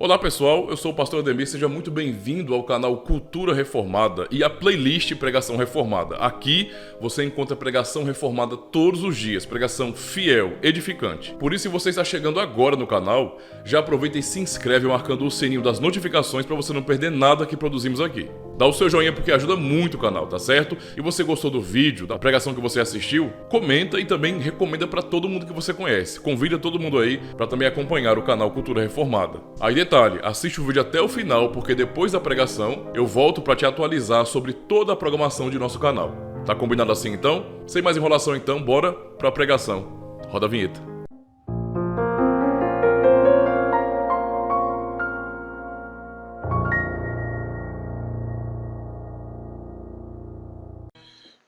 Olá pessoal, eu sou o Pastor Ademir, seja muito bem-vindo ao canal Cultura Reformada e à playlist Pregação Reformada. Aqui você encontra pregação reformada todos os dias, pregação fiel, edificante. Por isso, se você está chegando agora no canal, já aproveita e se inscreve marcando o sininho das notificações para você não perder nada que produzimos aqui. Dá o seu joinha porque ajuda muito o canal, tá certo? E você gostou do vídeo, da pregação que você assistiu? Comenta e também recomenda para todo mundo que você conhece. Convida todo mundo aí para também acompanhar o canal Cultura Reformada. Aí detalhe, assiste o vídeo até o final porque depois da pregação eu volto para te atualizar sobre toda a programação de nosso canal. Tá combinado assim então? Sem mais enrolação então, bora para a pregação. Roda a vinheta.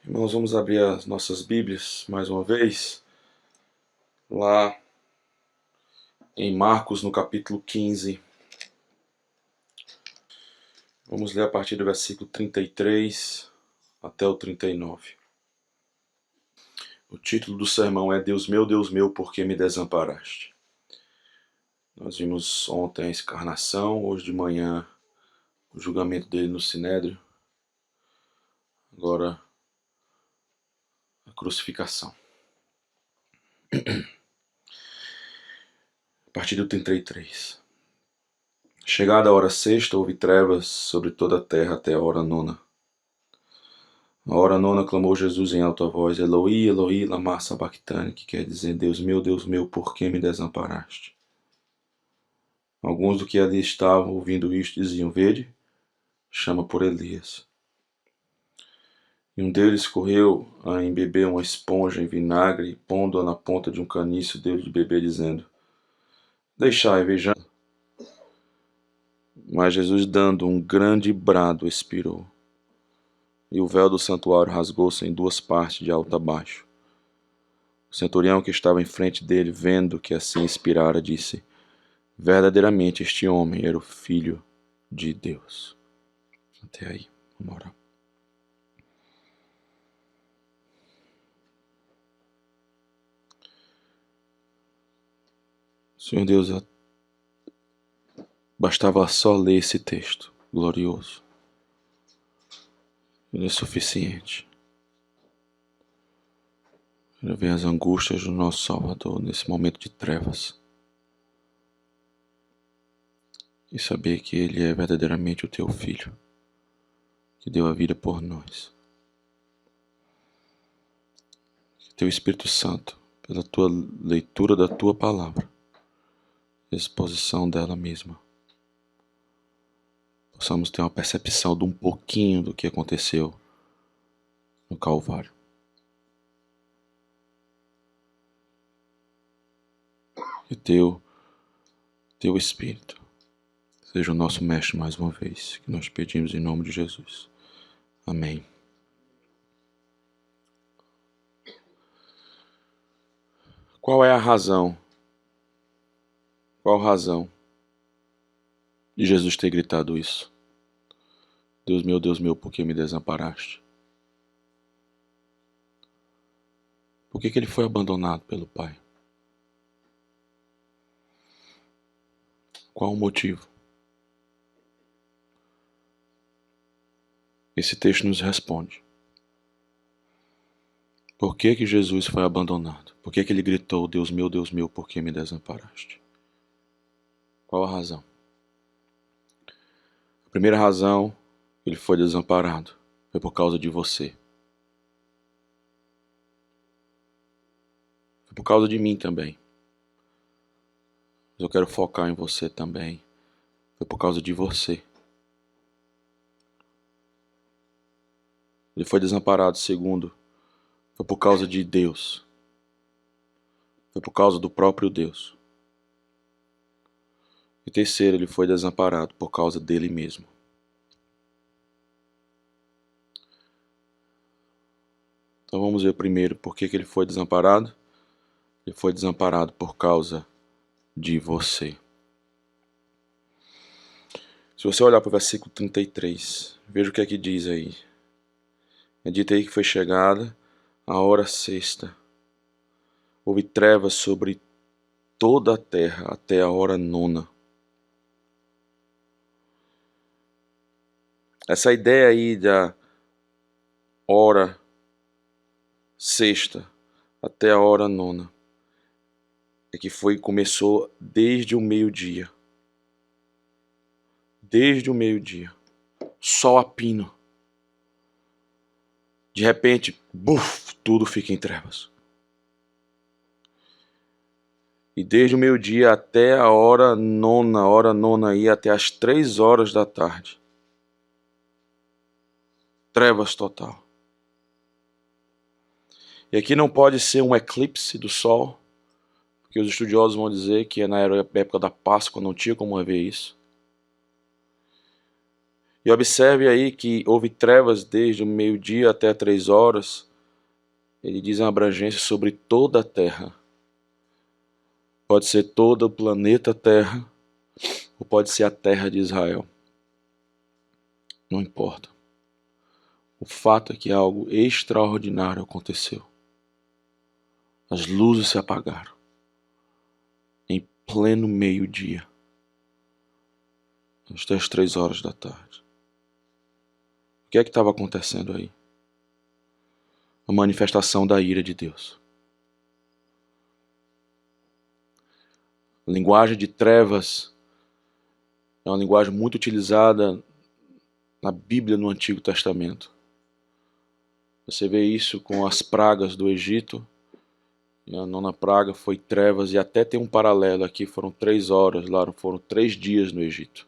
Irmãos, vamos abrir as nossas Bíblias mais uma vez, lá em Marcos, no capítulo 15. Vamos ler a partir do versículo 33 até o 39. O título do sermão é Deus meu, por que me desamparaste? Nós vimos ontem a encarnação, hoje de manhã o julgamento dele no Sinédrio, agora a crucificação. A partir do 33. Chegada a hora sexta, houve trevas sobre toda a terra até a hora nona. Na hora nona clamou Jesus em alta voz, Eloi, Eloi, lama sabachthani, que quer dizer, Deus meu, por que me desamparaste? Alguns do que ali estavam ouvindo isto diziam, vede, chama por Elias. E um deles correu a embeber uma esponja em vinagre e, pondo-a na ponta de um caniço, deu-lhe de beber, dizendo, deixai, vejamos. Mas Jesus, dando um grande brado, expirou. E o véu do santuário rasgou-se em duas partes, de alto a baixo. O centurião que estava em frente dele, vendo que assim expirara, disse, verdadeiramente este homem era o Filho de Deus. Até aí, vamos orar. Senhor Deus, bastava só ler esse texto glorioso. Ele é suficiente. Ele vê as angústias do nosso Salvador nesse momento de trevas. E saber que Ele é verdadeiramente o Teu Filho, que deu a vida por nós. Que Teu Espírito Santo, pela Tua leitura da Tua Palavra, exposição dela mesma, possamos ter uma percepção de um pouquinho do que aconteceu no Calvário. Que Teu Espírito seja o nosso mestre mais uma vez, que nós pedimos em nome de Jesus. Amém. Qual é a razão? Qual a razão de Jesus ter gritado isso? Deus meu, por que me desamparaste? Por que ele foi abandonado pelo Pai? Qual o motivo? Esse texto nos responde. Por que Jesus foi abandonado? Por que ele gritou, Deus meu, por que me desamparaste? Qual a razão? A primeira razão, ele foi desamparado, foi por causa de você. Foi por causa de mim também. Mas eu quero focar em você também. Foi por causa de você. Ele foi desamparado, segundo, foi por causa de Deus. Foi por causa do próprio Deus. E terceiro, ele foi desamparado por causa dele mesmo. Então vamos ver primeiro por que ele foi desamparado. Ele foi desamparado por causa de você. Se você olhar para o versículo 33, veja o que é que diz aí. É dito aí que foi chegada a hora sexta. Houve trevas sobre toda a terra até a hora nona. Essa ideia aí da hora sexta até a hora nona é que começou desde o meio-dia. Desde o meio-dia. Sol a pino. De repente, buf, tudo fica em trevas. E desde o meio-dia até a hora nona aí até as 3 horas da tarde. Trevas total. E aqui não pode ser um eclipse do sol, porque os estudiosos vão dizer que na época da Páscoa não tinha como haver isso. E observe aí que houve trevas desde o meio-dia até 3 horas. Ele diz uma abrangência sobre toda a Terra. Pode ser todo o planeta Terra, ou pode ser a terra de Israel. Não importa. O fato é que algo extraordinário aconteceu. As luzes se apagaram. Em pleno meio-dia. Até as 3 horas da tarde. O que é que estava acontecendo aí? A manifestação da ira de Deus. A linguagem de trevas é uma linguagem muito utilizada na Bíblia no Antigo Testamento. Você vê isso com as pragas do Egito. E a nona praga foi trevas, e até tem um paralelo aqui, foram 3 horas, lá foram 3 dias no Egito.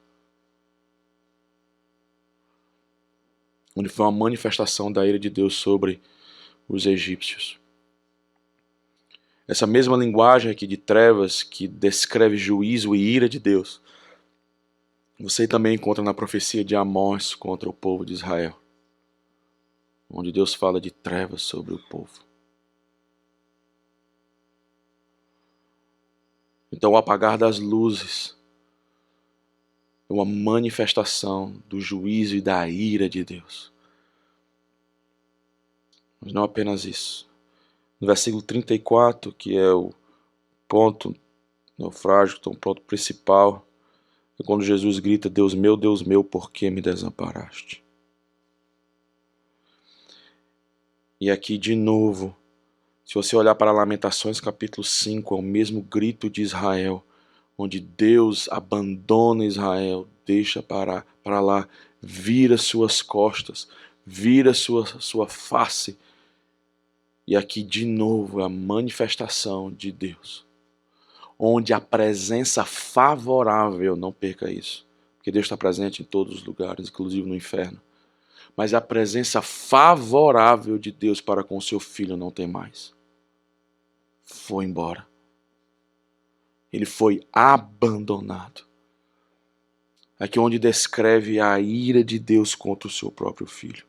Onde foi uma manifestação da ira de Deus sobre os egípcios. Essa mesma linguagem aqui de trevas, que descreve juízo e ira de Deus, você também encontra na profecia de Amós contra o povo de Israel, onde Deus fala de trevas sobre o povo. Então o apagar das luzes é uma manifestação do juízo e da ira de Deus. Mas não apenas isso. No versículo 34, que é o ponto neofrágico, o ponto principal, é quando Jesus grita: Deus meu, por que me desamparaste? E aqui de novo, se você olhar para Lamentações capítulo 5, é o mesmo grito de Israel, onde Deus abandona Israel, deixa para lá, vira suas costas, vira sua face. E aqui de novo é a manifestação de Deus, onde a presença favorável, não perca isso, porque Deus está presente em todos os lugares, inclusive no inferno, mas a presença favorável de Deus para com o seu filho não tem mais. Foi embora. Ele foi abandonado. Aqui onde descreve a ira de Deus contra o seu próprio filho.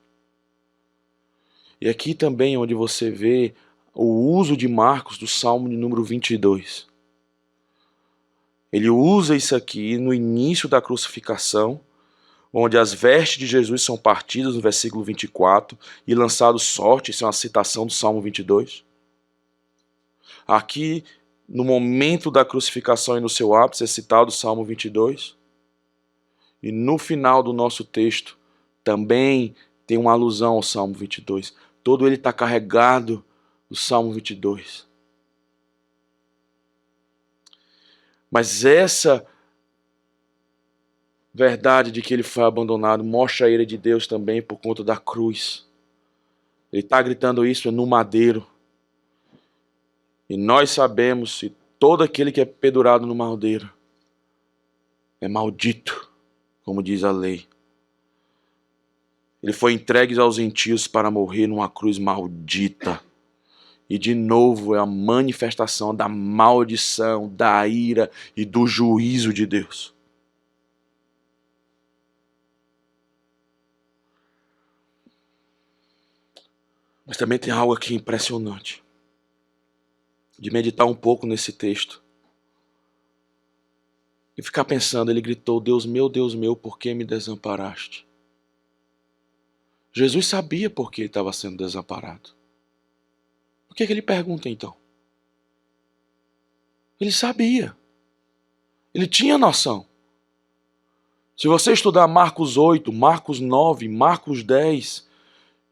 E aqui também onde você vê o uso de Marcos do Salmo de número 22. Ele usa isso aqui no início da crucificação, onde as vestes de Jesus são partidas, no versículo 24, e lançado sorte, isso é uma citação do Salmo 22. Aqui, no momento da crucificação e no seu ápice, é citado o Salmo 22. E no final do nosso texto, também tem uma alusão ao Salmo 22. Todo ele está carregado do Salmo 22. Mas essa verdade de que ele foi abandonado mostra a ira de Deus também por conta da cruz. Ele está gritando isso no madeiro. E nós sabemos que todo aquele que é pendurado no madeiro é maldito, como diz a lei. Ele foi entregue aos gentios para morrer numa cruz maldita. E de novo é a manifestação da maldição, da ira e do juízo de Deus. Mas também tem algo aqui impressionante. De meditar um pouco nesse texto. E ficar pensando, ele gritou: Deus meu, por que me desamparaste? Jesus sabia por que ele estava sendo desamparado. Por que ele pergunta então? Ele sabia. Ele tinha noção. Se você estudar Marcos 8, Marcos 9, Marcos 10,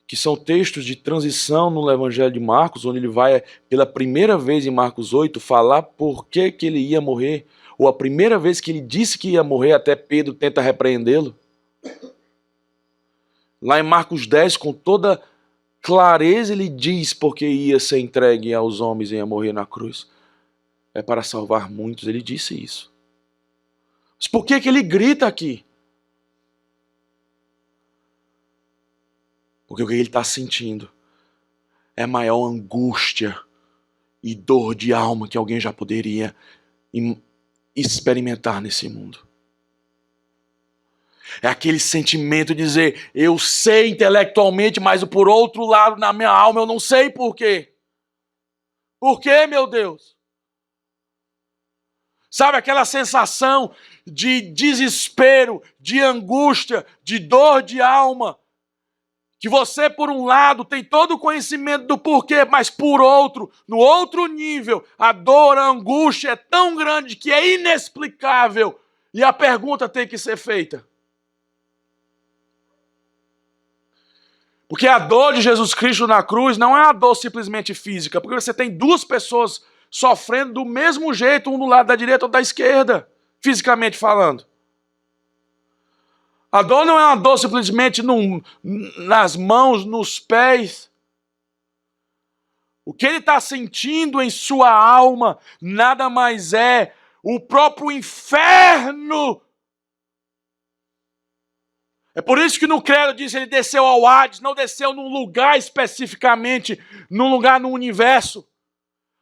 que são textos de transição no Evangelho de Marcos, onde ele vai, pela primeira vez em Marcos 8, falar por que ele ia morrer, ou a primeira vez que ele disse que ia morrer, até Pedro tenta repreendê-lo. Lá em Marcos 10, com toda clareza, ele diz porque ia ser entregue aos homens e ia morrer na cruz. É para salvar muitos, ele disse isso. Mas por que ele grita aqui? Porque o que ele está sentindo é a maior angústia e dor de alma que alguém já poderia experimentar nesse mundo. É aquele sentimento de dizer, eu sei intelectualmente, mas por outro lado, na minha alma, eu não sei por quê. Por quê, meu Deus? Sabe aquela sensação de desespero, de angústia, de dor de alma, que você, por um lado, tem todo o conhecimento do porquê, mas por outro, no outro nível, a dor, a angústia é tão grande que é inexplicável. E a pergunta tem que ser feita. Porque a dor de Jesus Cristo na cruz não é a dor simplesmente física, porque você tem duas pessoas sofrendo do mesmo jeito, um do lado da direita ou da esquerda, fisicamente falando. A dor não é uma dor simplesmente nas mãos, nos pés. O que ele está sentindo em sua alma nada mais é o próprio inferno. É por isso que no credo diz que ele desceu ao Hades, não desceu num lugar especificamente, num lugar no universo.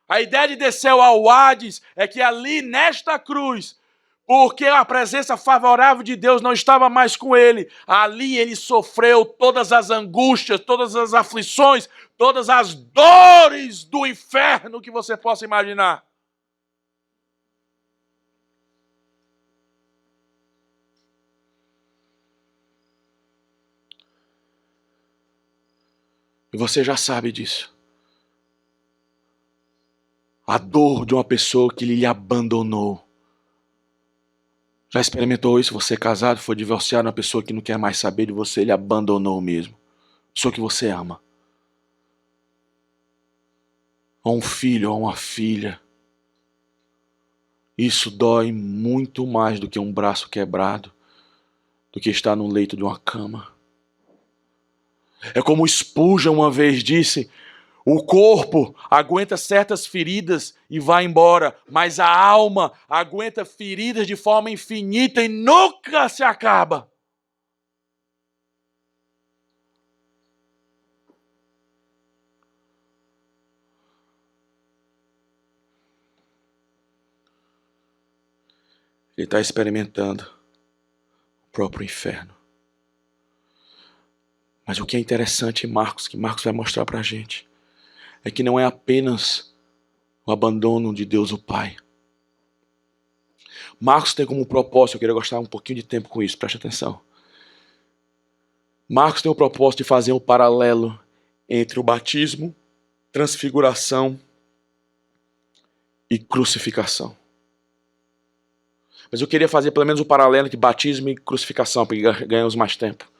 A ideia de descer ao Hades é que ali nesta cruz, porque a presença favorável de Deus não estava mais com ele, ali ele sofreu todas as angústias, todas as aflições, todas as dores do inferno que você possa imaginar. E você já sabe disso. A dor de uma pessoa que lhe abandonou. Já experimentou isso? Você é casado, foi divorciado, uma pessoa que não quer mais saber de você, ele abandonou mesmo. Pessoa que você ama. Ou um filho, ou uma filha. Isso dói muito mais do que um braço quebrado, do que estar no leito de uma cama. É como Spurgeon uma vez disse, o corpo aguenta certas feridas e vai embora, mas a alma aguenta feridas de forma infinita e nunca se acaba. Ele está experimentando o próprio inferno. Mas o que é interessante em Marcos, que Marcos vai mostrar para a gente, é que não é apenas o abandono de Deus o Pai. Marcos tem como propósito, eu queria gastar um pouquinho de tempo com isso, preste atenção. Marcos tem o propósito de fazer um paralelo entre o batismo, transfiguração e crucificação. Mas eu queria fazer pelo menos um paralelo entre batismo e crucificação, para que ganhemos mais tempo.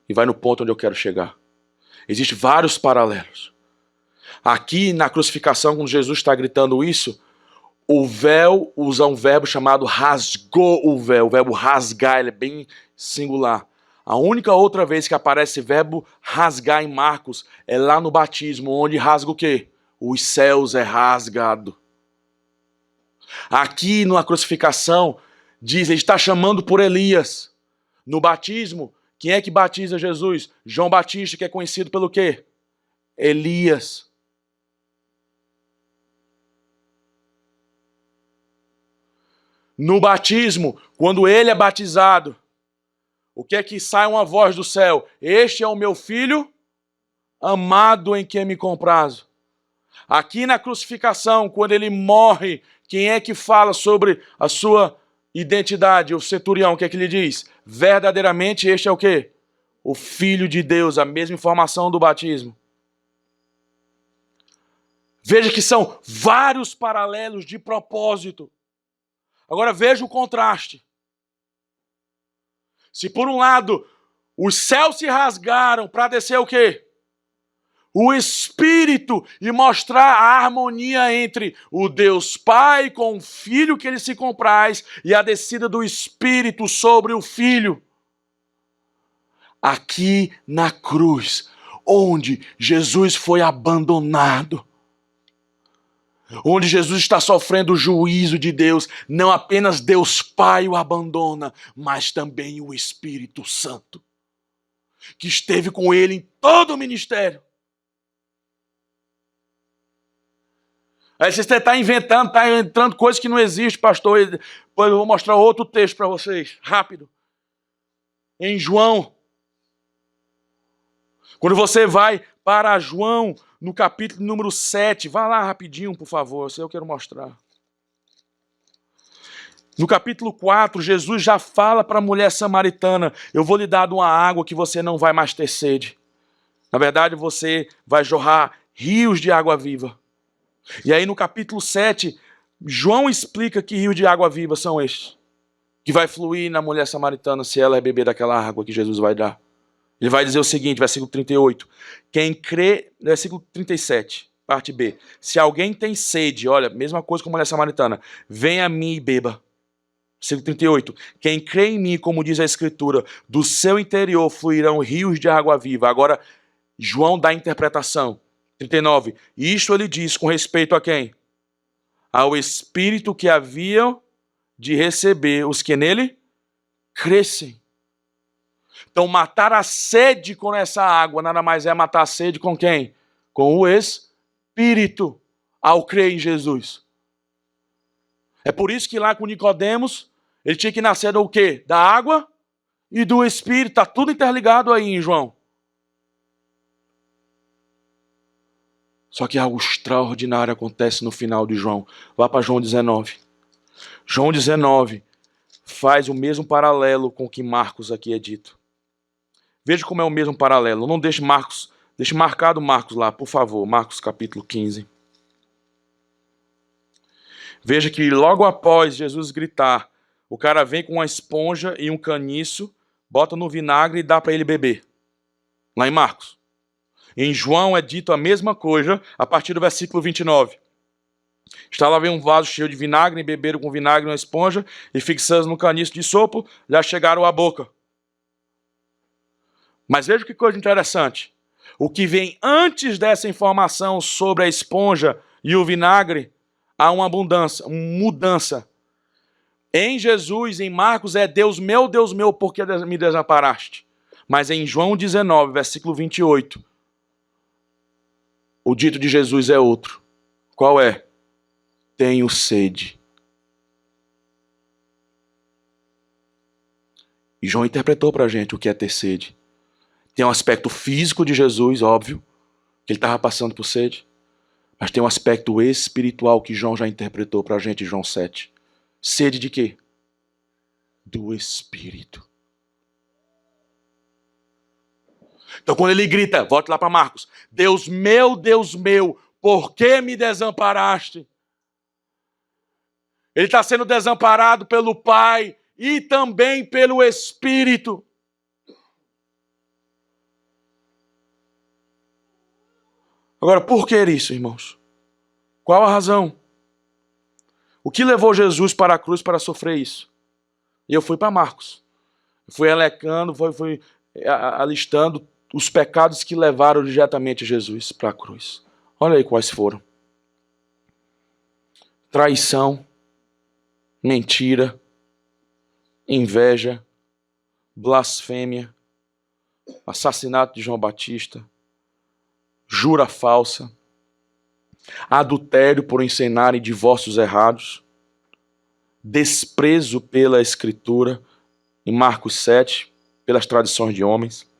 E vai no ponto onde eu quero chegar. Existem vários paralelos. Aqui na crucificação, quando Jesus está gritando isso, o véu usa um verbo chamado rasgou o véu. O verbo rasgar, ele é bem singular. A única outra vez que aparece o verbo rasgar em Marcos é lá no batismo, onde rasga o quê? Os céus é rasgado. Aqui na crucificação, diz, ele está chamando por Elias. No batismo, quem é que batiza Jesus? João Batista, que é conhecido pelo quê? Elias. No batismo, quando ele é batizado, o que é que sai uma voz do céu? Este é o meu filho amado em quem me comprazo. Aqui na crucificação, quando ele morre, quem é que fala sobre a sua identidade? O centurião, o que é que ele diz? Verdadeiramente este é o quê? O Filho de Deus, a mesma informação do batismo. Veja que são vários paralelos de propósito. Agora veja o contraste. Se por um lado os céus se rasgaram para descer o quê? O Espírito, e mostrar a harmonia entre o Deus Pai com o Filho que ele se compraz e a descida do Espírito sobre o Filho. Aqui na cruz, onde Jesus foi abandonado, onde Jesus está sofrendo o juízo de Deus, não apenas Deus Pai o abandona, mas também o Espírito Santo, que esteve com ele em todo o ministério. Aí você está inventando, está entrando coisas que não existem, pastor. Depois eu vou mostrar outro texto para vocês, rápido. Em João. Quando você vai para João, no capítulo número 7, vá lá rapidinho, por favor, isso eu quero mostrar. No capítulo 4, Jesus já fala para a mulher samaritana, eu vou lhe dar uma água que você não vai mais ter sede. Na verdade, você vai jorrar rios de água viva. E aí no capítulo 7, João explica que rios de água viva são estes, que vai fluir na mulher samaritana se ela beber daquela água que Jesus vai dar. Ele vai dizer o seguinte, versículo 38, quem crê, versículo 37, parte B, se alguém tem sede, olha, mesma coisa com a mulher samaritana, venha a mim e beba. Versículo 38, quem crê em mim, como diz a Escritura, do seu interior fluirão rios de água viva. Agora, João dá a interpretação. 39, isto ele diz com respeito a quem? Ao Espírito que haviam de receber os que nele crescem. Então, matar a sede com essa água, nada mais é matar a sede com quem? Com o Espírito, ao crer em Jesus. É por isso que lá com Nicodemos, ele tinha que nascer do quê? Da água e do Espírito. Está tudo interligado aí em João. Só que algo extraordinário acontece no final de João. Vá para João 19. João 19 faz o mesmo paralelo com o que Marcos aqui é dito. Veja como é o mesmo paralelo. Não deixe Marcos, deixe marcado Marcos lá, por favor. Marcos capítulo 15. Veja que logo após Jesus gritar, o cara vem com uma esponja e um caniço, bota no vinagre e dá para ele beber. Lá em Marcos. Em João é dito a mesma coisa a partir do versículo 29. Está lá vem um vaso cheio de vinagre, e beberam com vinagre uma esponja, e fixando no caniço de sopro, já chegaram à boca. Mas veja que coisa interessante. O que vem antes dessa informação sobre a esponja e o vinagre, há uma mudança. Em Jesus, em Marcos, é Deus meu, por que me desamparaste? Mas em João 19, versículo 28, o dito de Jesus é outro. Qual é? Tenho sede. E João interpretou para a gente o que é ter sede. Tem um aspecto físico de Jesus, óbvio, que ele estava passando por sede. Mas tem um aspecto espiritual que João já interpretou para a gente em João 7. Sede de quê? Do Espírito. Então quando ele grita, volte lá para Marcos, Deus meu, por que me desamparaste? Ele está sendo desamparado pelo Pai e também pelo Espírito. Agora, por que isso, irmãos? Qual a razão? O que levou Jesus para a cruz para sofrer isso? E eu fui para Marcos. Fui elecando, fui alistando os pecados que levaram diretamente Jesus para a cruz. Olha aí quais foram. Traição, mentira, inveja, blasfêmia, assassinato de João Batista, jura falsa, adultério por encenarem divórcios errados, desprezo pela Escritura, em Marcos 7, pelas tradições de homens,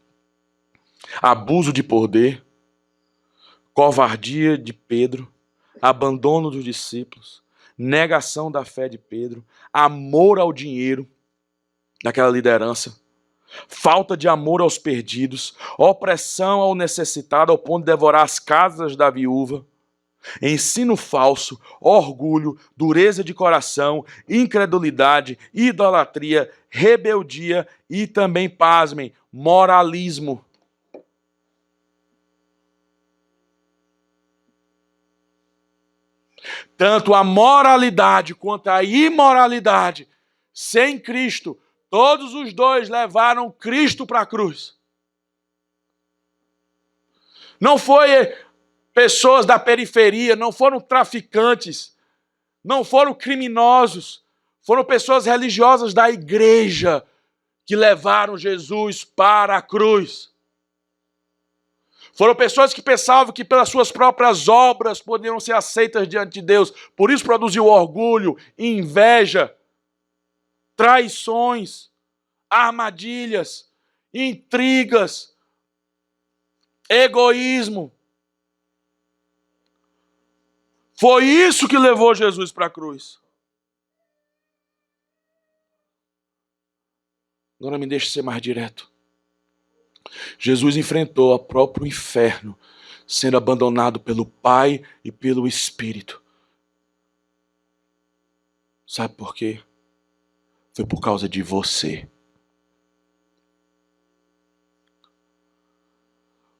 abuso de poder, covardia de Pedro, abandono dos discípulos, negação da fé de Pedro, amor ao dinheiro daquela liderança, falta de amor aos perdidos, opressão ao necessitado ao ponto de devorar as casas da viúva, ensino falso, orgulho, dureza de coração, incredulidade, idolatria, rebeldia e também, pasmem, moralismo. Tanto a moralidade quanto a imoralidade, sem Cristo, todos os dois levaram Cristo para a cruz. Não foi pessoas da periferia, não foram traficantes, não foram criminosos, foram pessoas religiosas da igreja que levaram Jesus para a cruz. Foram pessoas que pensavam que pelas suas próprias obras poderiam ser aceitas diante de Deus. Por isso produziu orgulho, inveja, traições, armadilhas, intrigas, egoísmo. Foi isso que levou Jesus para a cruz. Agora me deixe ser mais direto. Jesus enfrentou o próprio inferno, sendo abandonado pelo Pai e pelo Espírito. Sabe por quê? Foi por causa de você.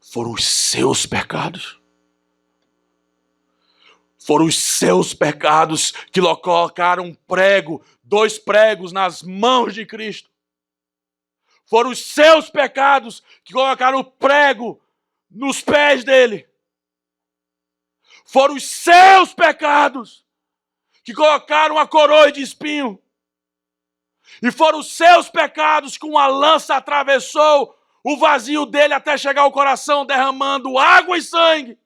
Foram os seus pecados. Foram os seus pecados que colocaram um prego, 2 pregos nas mãos de Cristo. Foram os seus pecados que colocaram o prego nos pés dele. Foram os seus pecados que colocaram a coroa de espinho. E foram os seus pecados que uma lança atravessou o vazio dele até chegar ao coração, derramando água e sangue.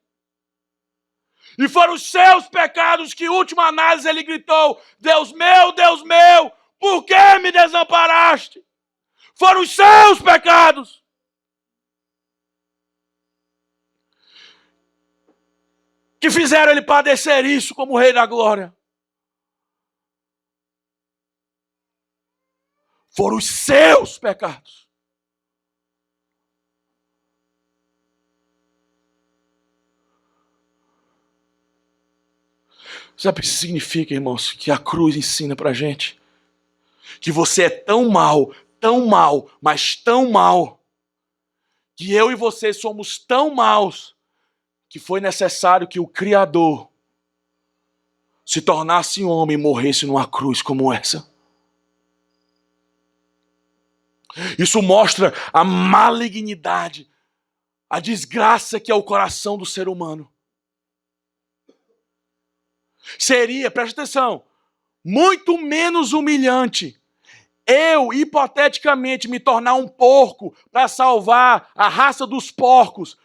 E foram os seus pecados que, em última análise, ele gritou: Deus meu, por que me desamparaste? Foram os seus pecados. Que fizeram ele padecer isso como Rei da Glória. Foram os seus pecados. Sabe o que significa, irmãos? Que a cruz ensina pra gente que você é tão mal, mas tão mal, que eu e você somos tão maus, que foi necessário que o Criador se tornasse homem e morresse numa cruz como essa. Isso mostra a malignidade, a desgraça que é o coração do ser humano. Seria, preste atenção, muito menos humilhante eu, hipoteticamente, me tornar um porco para salvar a raça dos porcos,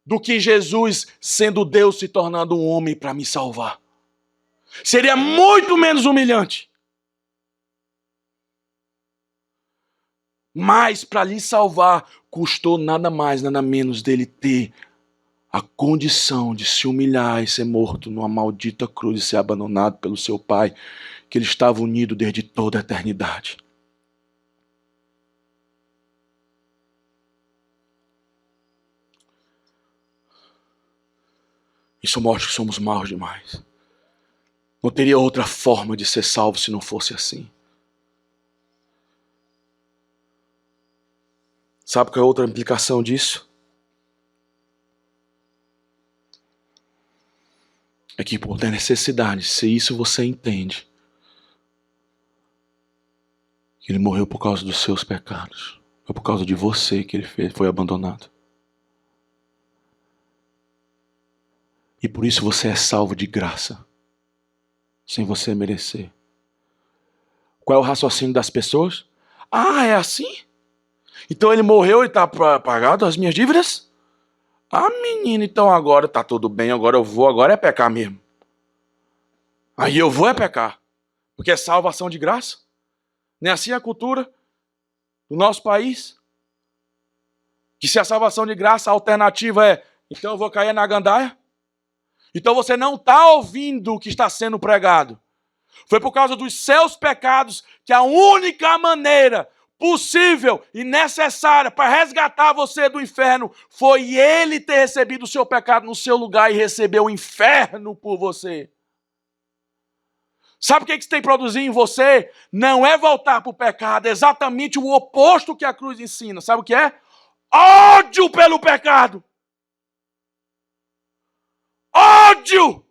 do que Jesus, sendo Deus, se tornando um homem para me salvar. Seria muito menos humilhante. Mas para lhe salvar, custou nada mais, nada menos dele ter a condição de se humilhar e ser morto numa maldita cruz e ser abandonado pelo seu Pai, que ele estava unido desde toda a eternidade. Isso mostra que somos maus demais. Não teria outra forma de ser salvo se não fosse assim. Sabe qual é a outra implicação disso? É que por ter necessidade, se isso você entende, que ele morreu por causa dos seus pecados, foi por causa de você que ele foi abandonado. E por isso você é salvo de graça, sem você merecer. Qual é o raciocínio das pessoas? Ah, é assim? Então ele morreu e está pagado as minhas dívidas? Ah, menino, então agora tá tudo bem, agora é pecar mesmo. Aí eu vou pecar, porque é salvação de graça. Não é assim a cultura do nosso país? Que se a salvação de graça, a alternativa é, então eu vou cair na gandaia? Então você não está ouvindo o que está sendo pregado. Foi por causa dos seus pecados que a única maneira possível e necessária para resgatar você do inferno foi ele ter recebido o seu pecado no seu lugar e receber o inferno por você. Sabe o que isso tem que produzir em você? Não é voltar para o pecado, é exatamente o oposto que a cruz ensina. Sabe o que é? Ódio pelo pecado. Ódio!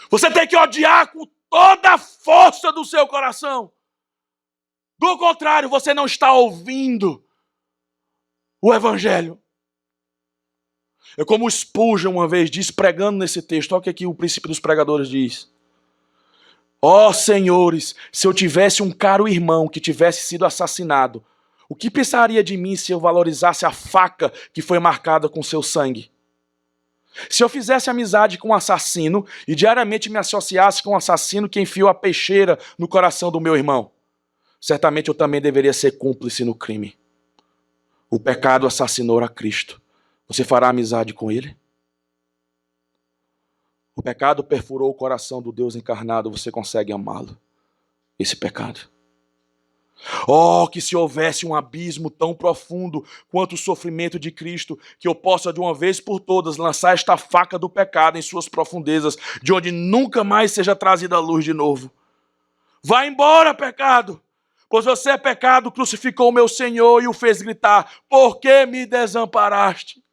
Você tem que odiar com toda a força do seu coração. Do contrário, você não está ouvindo o Evangelho. É como o Spurgeon uma vez disse, pregando nesse texto. Olha o que aqui o princípio dos pregadores diz. Ó senhores, se eu tivesse um caro irmão que tivesse sido assassinado, o que pensaria de mim se eu valorizasse a faca que foi marcada com seu sangue? Se eu fizesse amizade com um assassino e diariamente me associasse com um assassino que enfiou a peixeira no coração do meu irmão, certamente eu também deveria ser cúmplice no crime. O pecado assassinou a Cristo. Você fará amizade com ele? O pecado perfurou o coração do Deus encarnado. Você consegue amá-lo? Esse pecado. Oh, que se houvesse um abismo tão profundo quanto o sofrimento de Cristo, que eu possa de uma vez por todas lançar esta faca do pecado em suas profundezas, de onde nunca mais seja trazida a luz de novo. Vá embora, pecado! Pois você é pecado, crucificou o meu Senhor e o fez gritar, por que me desamparaste?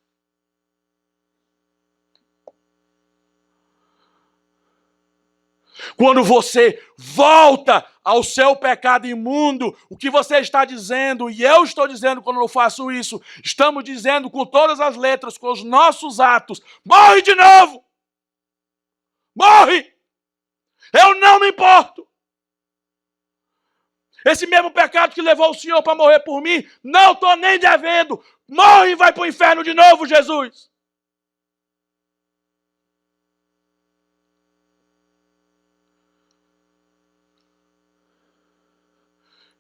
Quando você volta ao seu pecado imundo, o que você está dizendo, e eu estou dizendo quando eu faço isso, estamos dizendo com todas as letras, com os nossos atos, morre de novo! Morre! Eu não me importo! Esse mesmo pecado que levou o Senhor para morrer por mim, não estou nem devendo! Morre e vai para o inferno de novo, Jesus!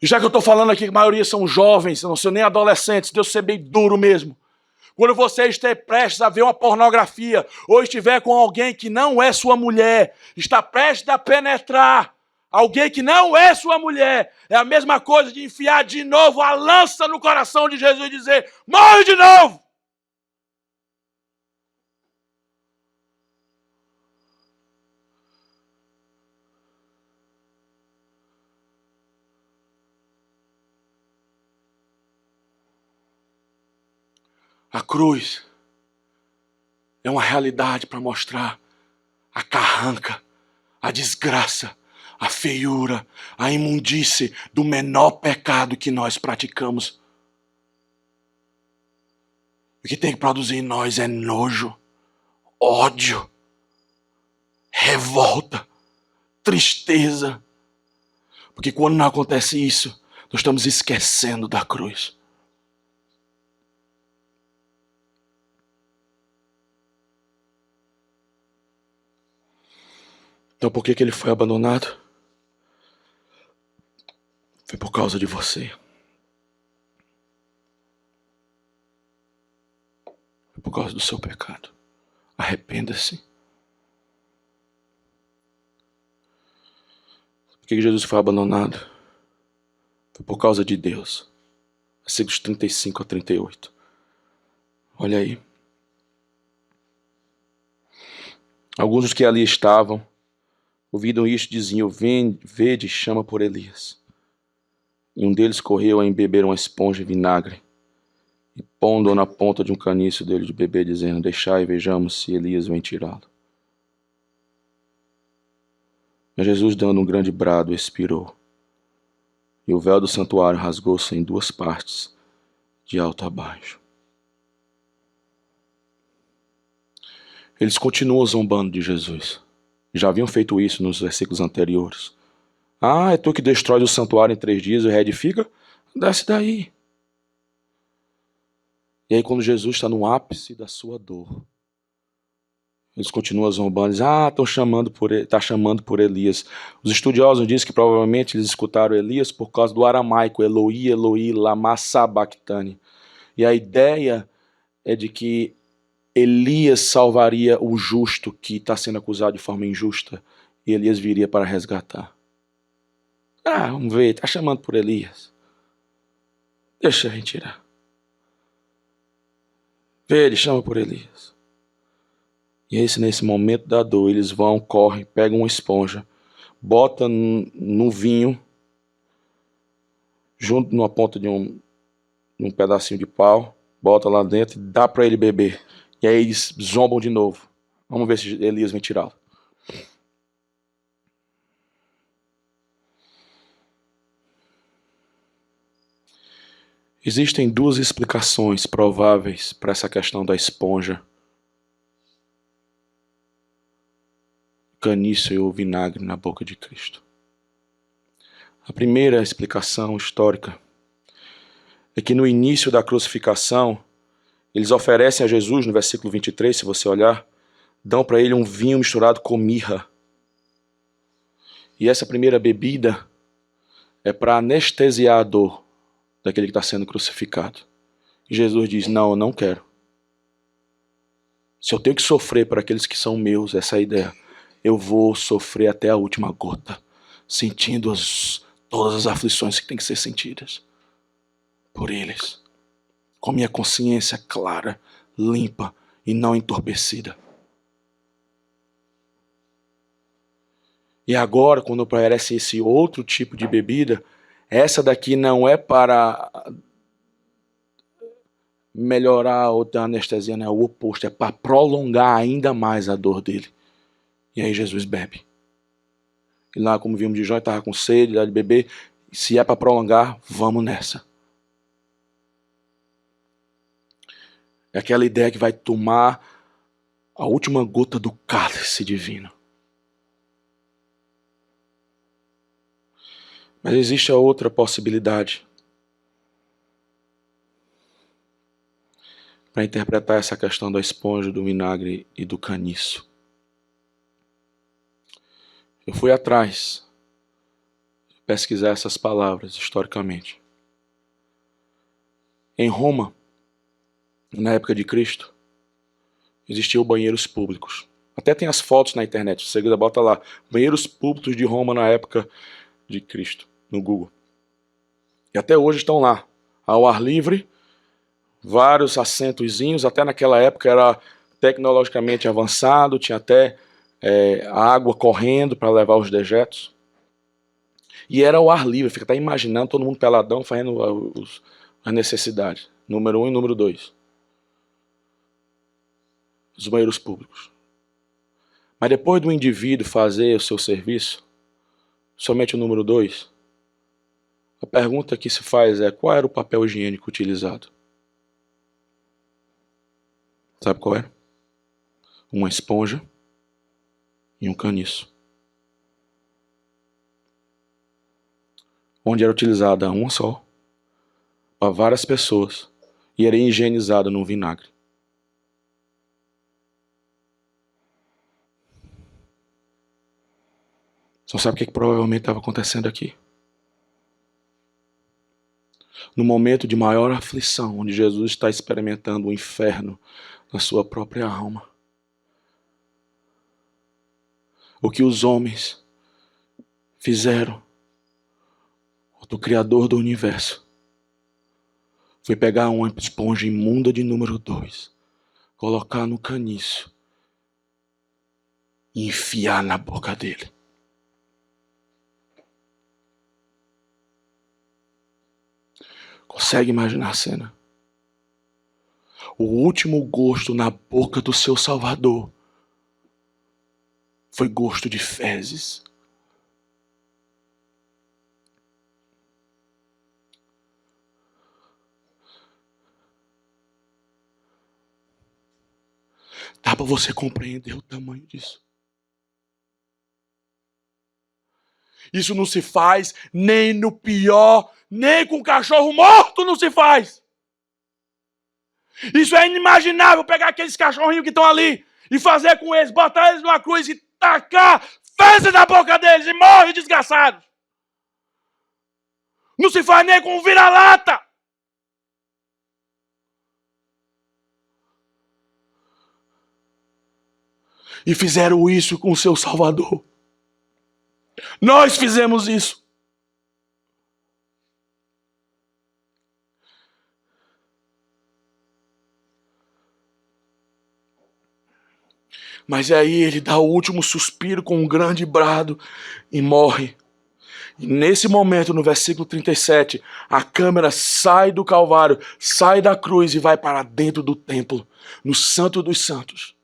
E já que eu estou falando aqui que a maioria são jovens, não são nem adolescentes, Deus ser bem duro mesmo. Quando você estiver prestes a ver uma pornografia, ou estiver com alguém que não é sua mulher, está prestes a penetrar alguém que não é sua mulher, é a mesma coisa de enfiar de novo a lança no coração de Jesus e dizer, morre de novo! A cruz é uma realidade para mostrar a carranca, a desgraça, a feiura, a imundície do menor pecado que nós praticamos. O que tem que produzir em nós é nojo, ódio, revolta, tristeza. Porque quando não acontece isso, nós estamos esquecendo da cruz. Então por que ele foi abandonado? Foi por causa de você. Foi por causa do seu pecado. Arrependa-se. Por que Jesus foi abandonado? Foi por causa de Deus. Versículos 35 a 38. Olha aí. Alguns dos que ali estavam, ouvindo isto, diziam, vede, chama por Elias. E um deles correu a embeber uma esponja de vinagre, e pondo-o na ponta de um caniço dele de beber, dizendo, deixai e vejamos se Elias vem tirá-lo. Mas Jesus, dando um grande brado, expirou, e o véu do santuário rasgou-se em duas partes, de alto a baixo. Eles continuam zombando de Jesus. Já haviam feito isso nos versículos anteriores. Ah, é tu que destrói o santuário em 3 dias e reedifica? Desce daí. E aí quando Jesus está no ápice da sua dor, eles continuam zombando, dizem, está chamando por Elias. Os estudiosos dizem que provavelmente eles escutaram Elias por causa do aramaico, Eloi, Eloi, lama sabachthani. E a ideia é de que Elias salvaria o justo que está sendo acusado de forma injusta e Elias viria para resgatar. Ah, vamos ver, está chamando por Elias. Deixa a gente tirar. Vê, ele chama por Elias. E nesse momento da dor, eles vão, correm, pegam uma esponja, botam no vinho, junto numa ponta de um pedacinho de pau, bota lá dentro e dá para ele beber. E aí eles zombam de novo. Vamos ver se Elias vem tirá-lo. Existem duas explicações prováveis para essa questão da esponja, caniço e o vinagre na boca de Cristo. A primeira explicação histórica é que no início da crucificação, eles oferecem a Jesus, no versículo 23, se você olhar, dão para ele um vinho misturado com mirra. E essa primeira bebida é para anestesiar a dor daquele que está sendo crucificado. E Jesus diz, não, eu não quero. Se eu tenho que sofrer por aqueles que são meus, essa é a ideia, eu vou sofrer até a última gota, sentindo todas as aflições que têm que ser sentidas por eles, com minha consciência clara, limpa e não entorpecida. E agora, quando aparece esse outro tipo de bebida, essa daqui não é para melhorar ou dar anestesia, não é o oposto, é para prolongar ainda mais a dor dele. E aí Jesus bebe. E lá, como vimos de Jó, estava com sede, de beber. Se é para prolongar, vamos nessa. É aquela ideia que vai tomar a última gota do cálice divino. Mas existe a outra possibilidade para interpretar essa questão da esponja, do vinagre e do caniço. Eu fui atrás pesquisar essas palavras historicamente. Em Roma, na época de Cristo, existiam banheiros públicos. Até tem as fotos na internet, se você quiser bota lá, banheiros públicos de Roma na época de Cristo, no Google. E até hoje estão lá, ao ar livre, vários assentozinhos, até naquela época era tecnologicamente avançado, tinha até a água correndo para levar os dejetos. E era ao ar livre, fica até imaginando todo mundo peladão fazendo as necessidades. Número 1 e número 2. Os banheiros públicos. Mas depois do indivíduo fazer o seu serviço, somente o número 2, a pergunta que se faz é: qual era o papel higiênico utilizado? Sabe qual era? Uma esponja e um caniço. Onde era utilizada uma só, para várias pessoas, e era higienizada num vinagre. Você sabe o que provavelmente estava acontecendo aqui? No momento de maior aflição, onde Jesus está experimentando o inferno na sua própria alma, o que os homens fizeram do Criador do Universo foi pegar uma esponja imunda de número 2, colocar no caniço e enfiar na boca dele. Consegue imaginar a cena? O último gosto na boca do seu Salvador foi gosto de fezes. Dá para você compreender o tamanho disso? Isso não se faz nem no pior, nem com cachorro morto não se faz. Isso é inimaginável, pegar aqueles cachorrinhos que estão ali e fazer com eles, botar eles numa cruz e tacar fezes na boca deles e morre desgraçados. Não se faz nem com um vira-lata. E fizeram isso com o seu Salvador. Nós fizemos isso. Mas aí ele dá o último suspiro com um grande brado e morre. E nesse momento, no versículo 37, a câmera sai do Calvário, sai da cruz e vai para dentro do templo, no Santo dos Santos.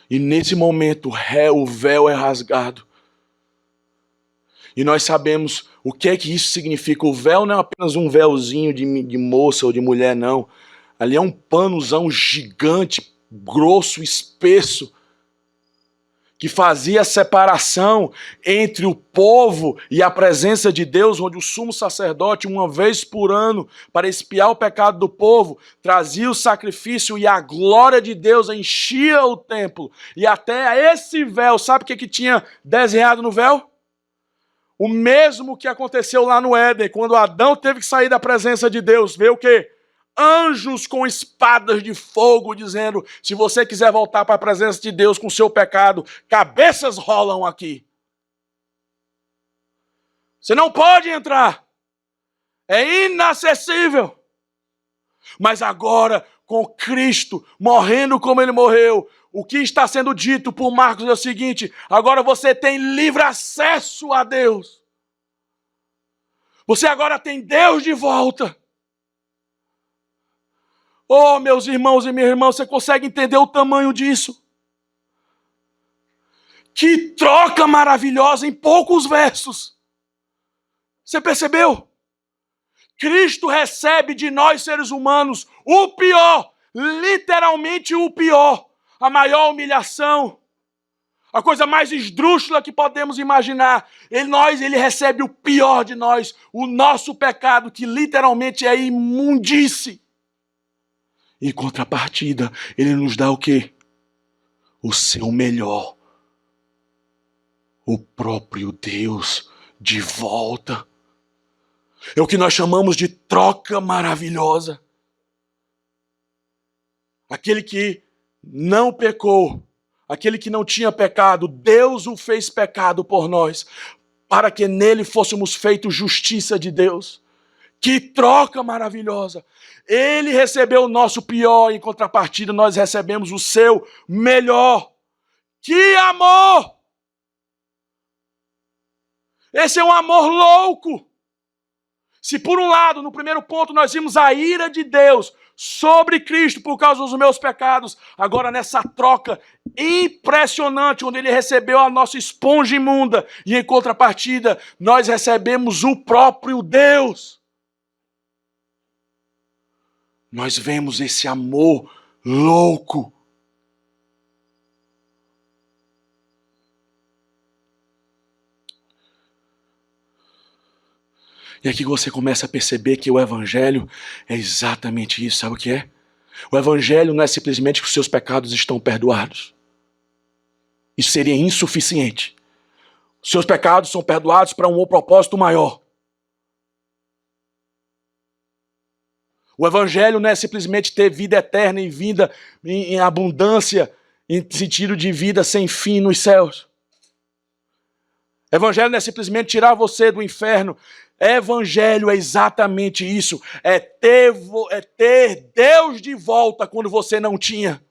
E nesse momento, o véu é rasgado. E nós sabemos o que é que isso significa. O véu não é apenas um véuzinho de moça ou de mulher, não. Ali é um panozão gigante, grosso, espesso, que fazia a separação entre o povo e a presença de Deus, onde o sumo sacerdote, uma vez por ano, para expiar o pecado do povo, trazia o sacrifício e a glória de Deus enchia o templo. E até esse véu, sabe o que tinha desenhado no véu? O mesmo que aconteceu lá no Éden, quando Adão teve que sair da presença de Deus. Veio o quê? Anjos com espadas de fogo, dizendo, se você quiser voltar para a presença de Deus com seu pecado, cabeças rolam aqui. Você não pode entrar. É inacessível. Mas agora, com Cristo morrendo como ele morreu, o que está sendo dito por Marcos é o seguinte: agora você tem livre acesso a Deus. Você agora tem Deus de volta. Oh, meus irmãos e minhas irmãs, você consegue entender o tamanho disso? Que troca maravilhosa em poucos versos. Você percebeu? Cristo recebe de nós, seres humanos, o pior, literalmente o pior, a maior humilhação, a coisa mais esdrúxula que podemos imaginar. Ele recebe o pior de nós, o nosso pecado, que literalmente é imundície. Em contrapartida, ele nos dá o quê? O seu melhor. O próprio Deus de volta. É o que nós chamamos de troca maravilhosa. Aquele que não pecou, aquele que não tinha pecado, Deus o fez pecado por nós, para que nele fôssemos feitos justiça de Deus. Que troca maravilhosa! Ele recebeu o nosso pior, em contrapartida nós recebemos o seu melhor. Que amor! Esse é um amor louco! Se por um lado, no primeiro ponto, nós vimos a ira de Deus sobre Cristo por causa dos meus pecados, agora nessa troca impressionante, onde ele recebeu a nossa esponja imunda, e em contrapartida, nós recebemos o próprio Deus. Nós vemos esse amor louco. E aqui você começa a perceber que o Evangelho é exatamente isso. Sabe o que é? O Evangelho não é simplesmente que os seus pecados estão perdoados. Isso seria insuficiente. Os seus pecados são perdoados para um propósito maior. O Evangelho não é simplesmente ter vida eterna e vida em abundância, em sentido de vida sem fim nos céus. Evangelho não é simplesmente tirar você do inferno. Evangelho é exatamente isso. É ter Deus de volta quando você não tinha.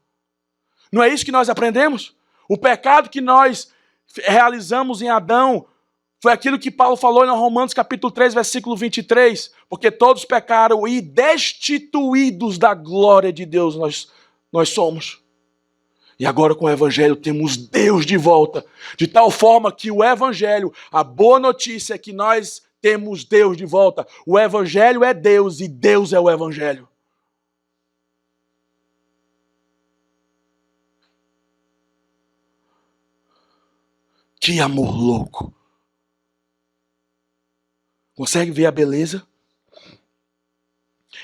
Não é isso que nós aprendemos? O pecado que nós realizamos em Adão foi aquilo que Paulo falou em Romanos capítulo 3, versículo 23. Porque todos pecaram e destituídos da glória de Deus nós somos. E agora com o Evangelho temos Deus de volta. De tal forma que o Evangelho, a boa notícia é que nós temos Deus de volta. O Evangelho é Deus e Deus é o Evangelho. Que amor louco. Consegue ver a beleza?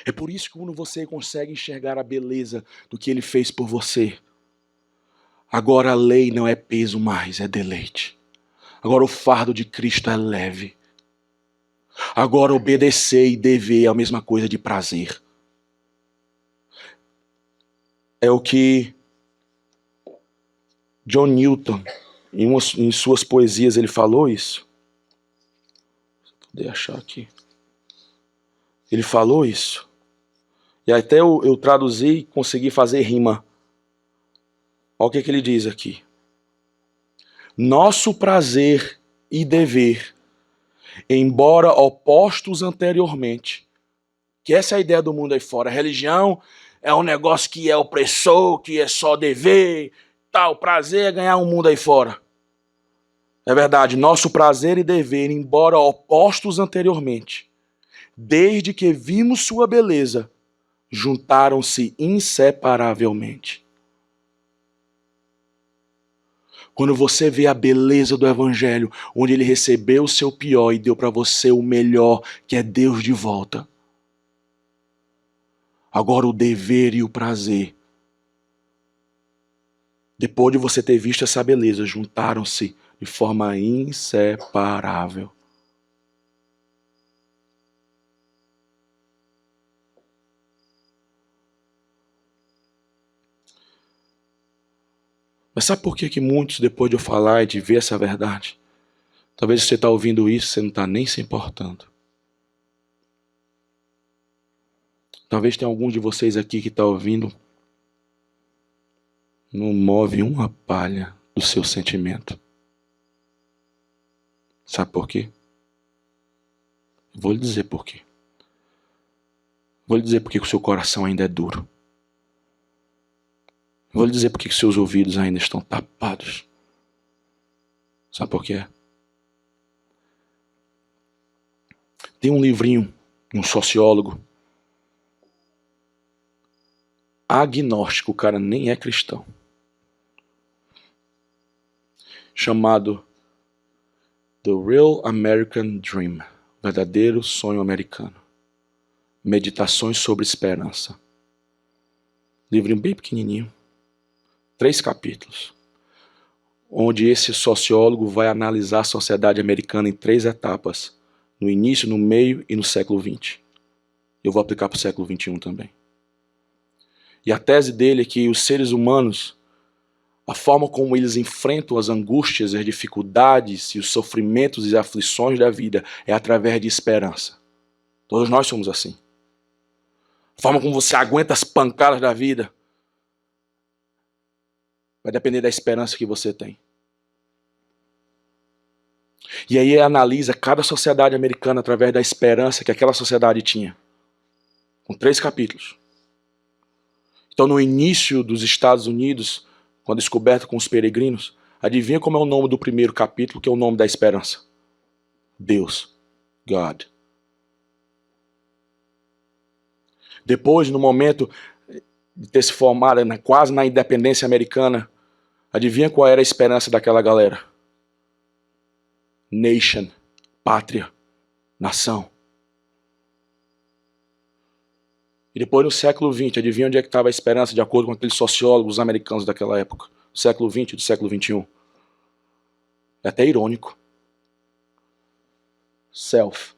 É por isso que quando você consegue enxergar a beleza do que ele fez por você, agora a lei não é peso mais, é deleite. Agora o fardo de Cristo é leve. Agora obedecer e dever é a mesma coisa de prazer. É o que John Newton, em suas poesias, ele falou isso. Vou achar aqui. Ele falou isso. E até eu traduzi e consegui fazer rima. Olha o que ele diz aqui. Nosso prazer e dever, embora opostos anteriormente, que essa é a ideia do mundo aí fora. A religião é um negócio que é opressor, que é só dever, tal. Prazer é ganhar um mundo aí fora. É verdade, nosso prazer e dever, embora opostos anteriormente, desde que vimos sua beleza, juntaram-se inseparavelmente. Quando você vê a beleza do Evangelho, onde ele recebeu o seu pior e deu para você o melhor, que é Deus de volta. Agora o dever e o prazer, depois de você ter visto essa beleza, juntaram-se de forma inseparável. Mas sabe por que muitos, depois de eu falar e de ver essa verdade, talvez você está ouvindo isso e você não está nem se importando. Talvez tenha algum de vocês aqui que está ouvindo, não move uma palha do seu sentimento. Sabe por quê? Vou lhe dizer por quê. Vou lhe dizer por que o seu coração ainda é duro. Vou lhe dizer por que os seus ouvidos ainda estão tapados. Sabe por quê? Tem um livrinho, um sociólogo, agnóstico, o cara nem é cristão, chamado The Real American Dream, verdadeiro sonho americano. Meditações sobre esperança. Livrinho bem pequenininho. 3 capítulos, onde esse sociólogo vai analisar a sociedade americana em 3 etapas, no início, no meio e no século XX. Eu vou aplicar para o século XXI também. E a tese dele é que os seres humanos, a forma como eles enfrentam as angústias, as dificuldades e os sofrimentos e aflições da vida é através de esperança. Todos nós somos assim. A forma como você aguenta as pancadas da vida vai depender da esperança que você tem. E aí ele analisa cada sociedade americana através da esperança que aquela sociedade tinha. Com 3 capítulos. Então, no início dos Estados Unidos, com a descoberta com os peregrinos, adivinha como é o nome do primeiro capítulo, que é o nome da esperança? Deus. God. Depois, no momento de ter se formado quase na independência americana, adivinha qual era a esperança daquela galera? Nation, pátria, nação. E depois no século XX, adivinha onde é que estava a esperança de acordo com aqueles sociólogos americanos daquela época? Do século XX e do século XXI. É até irônico. Self.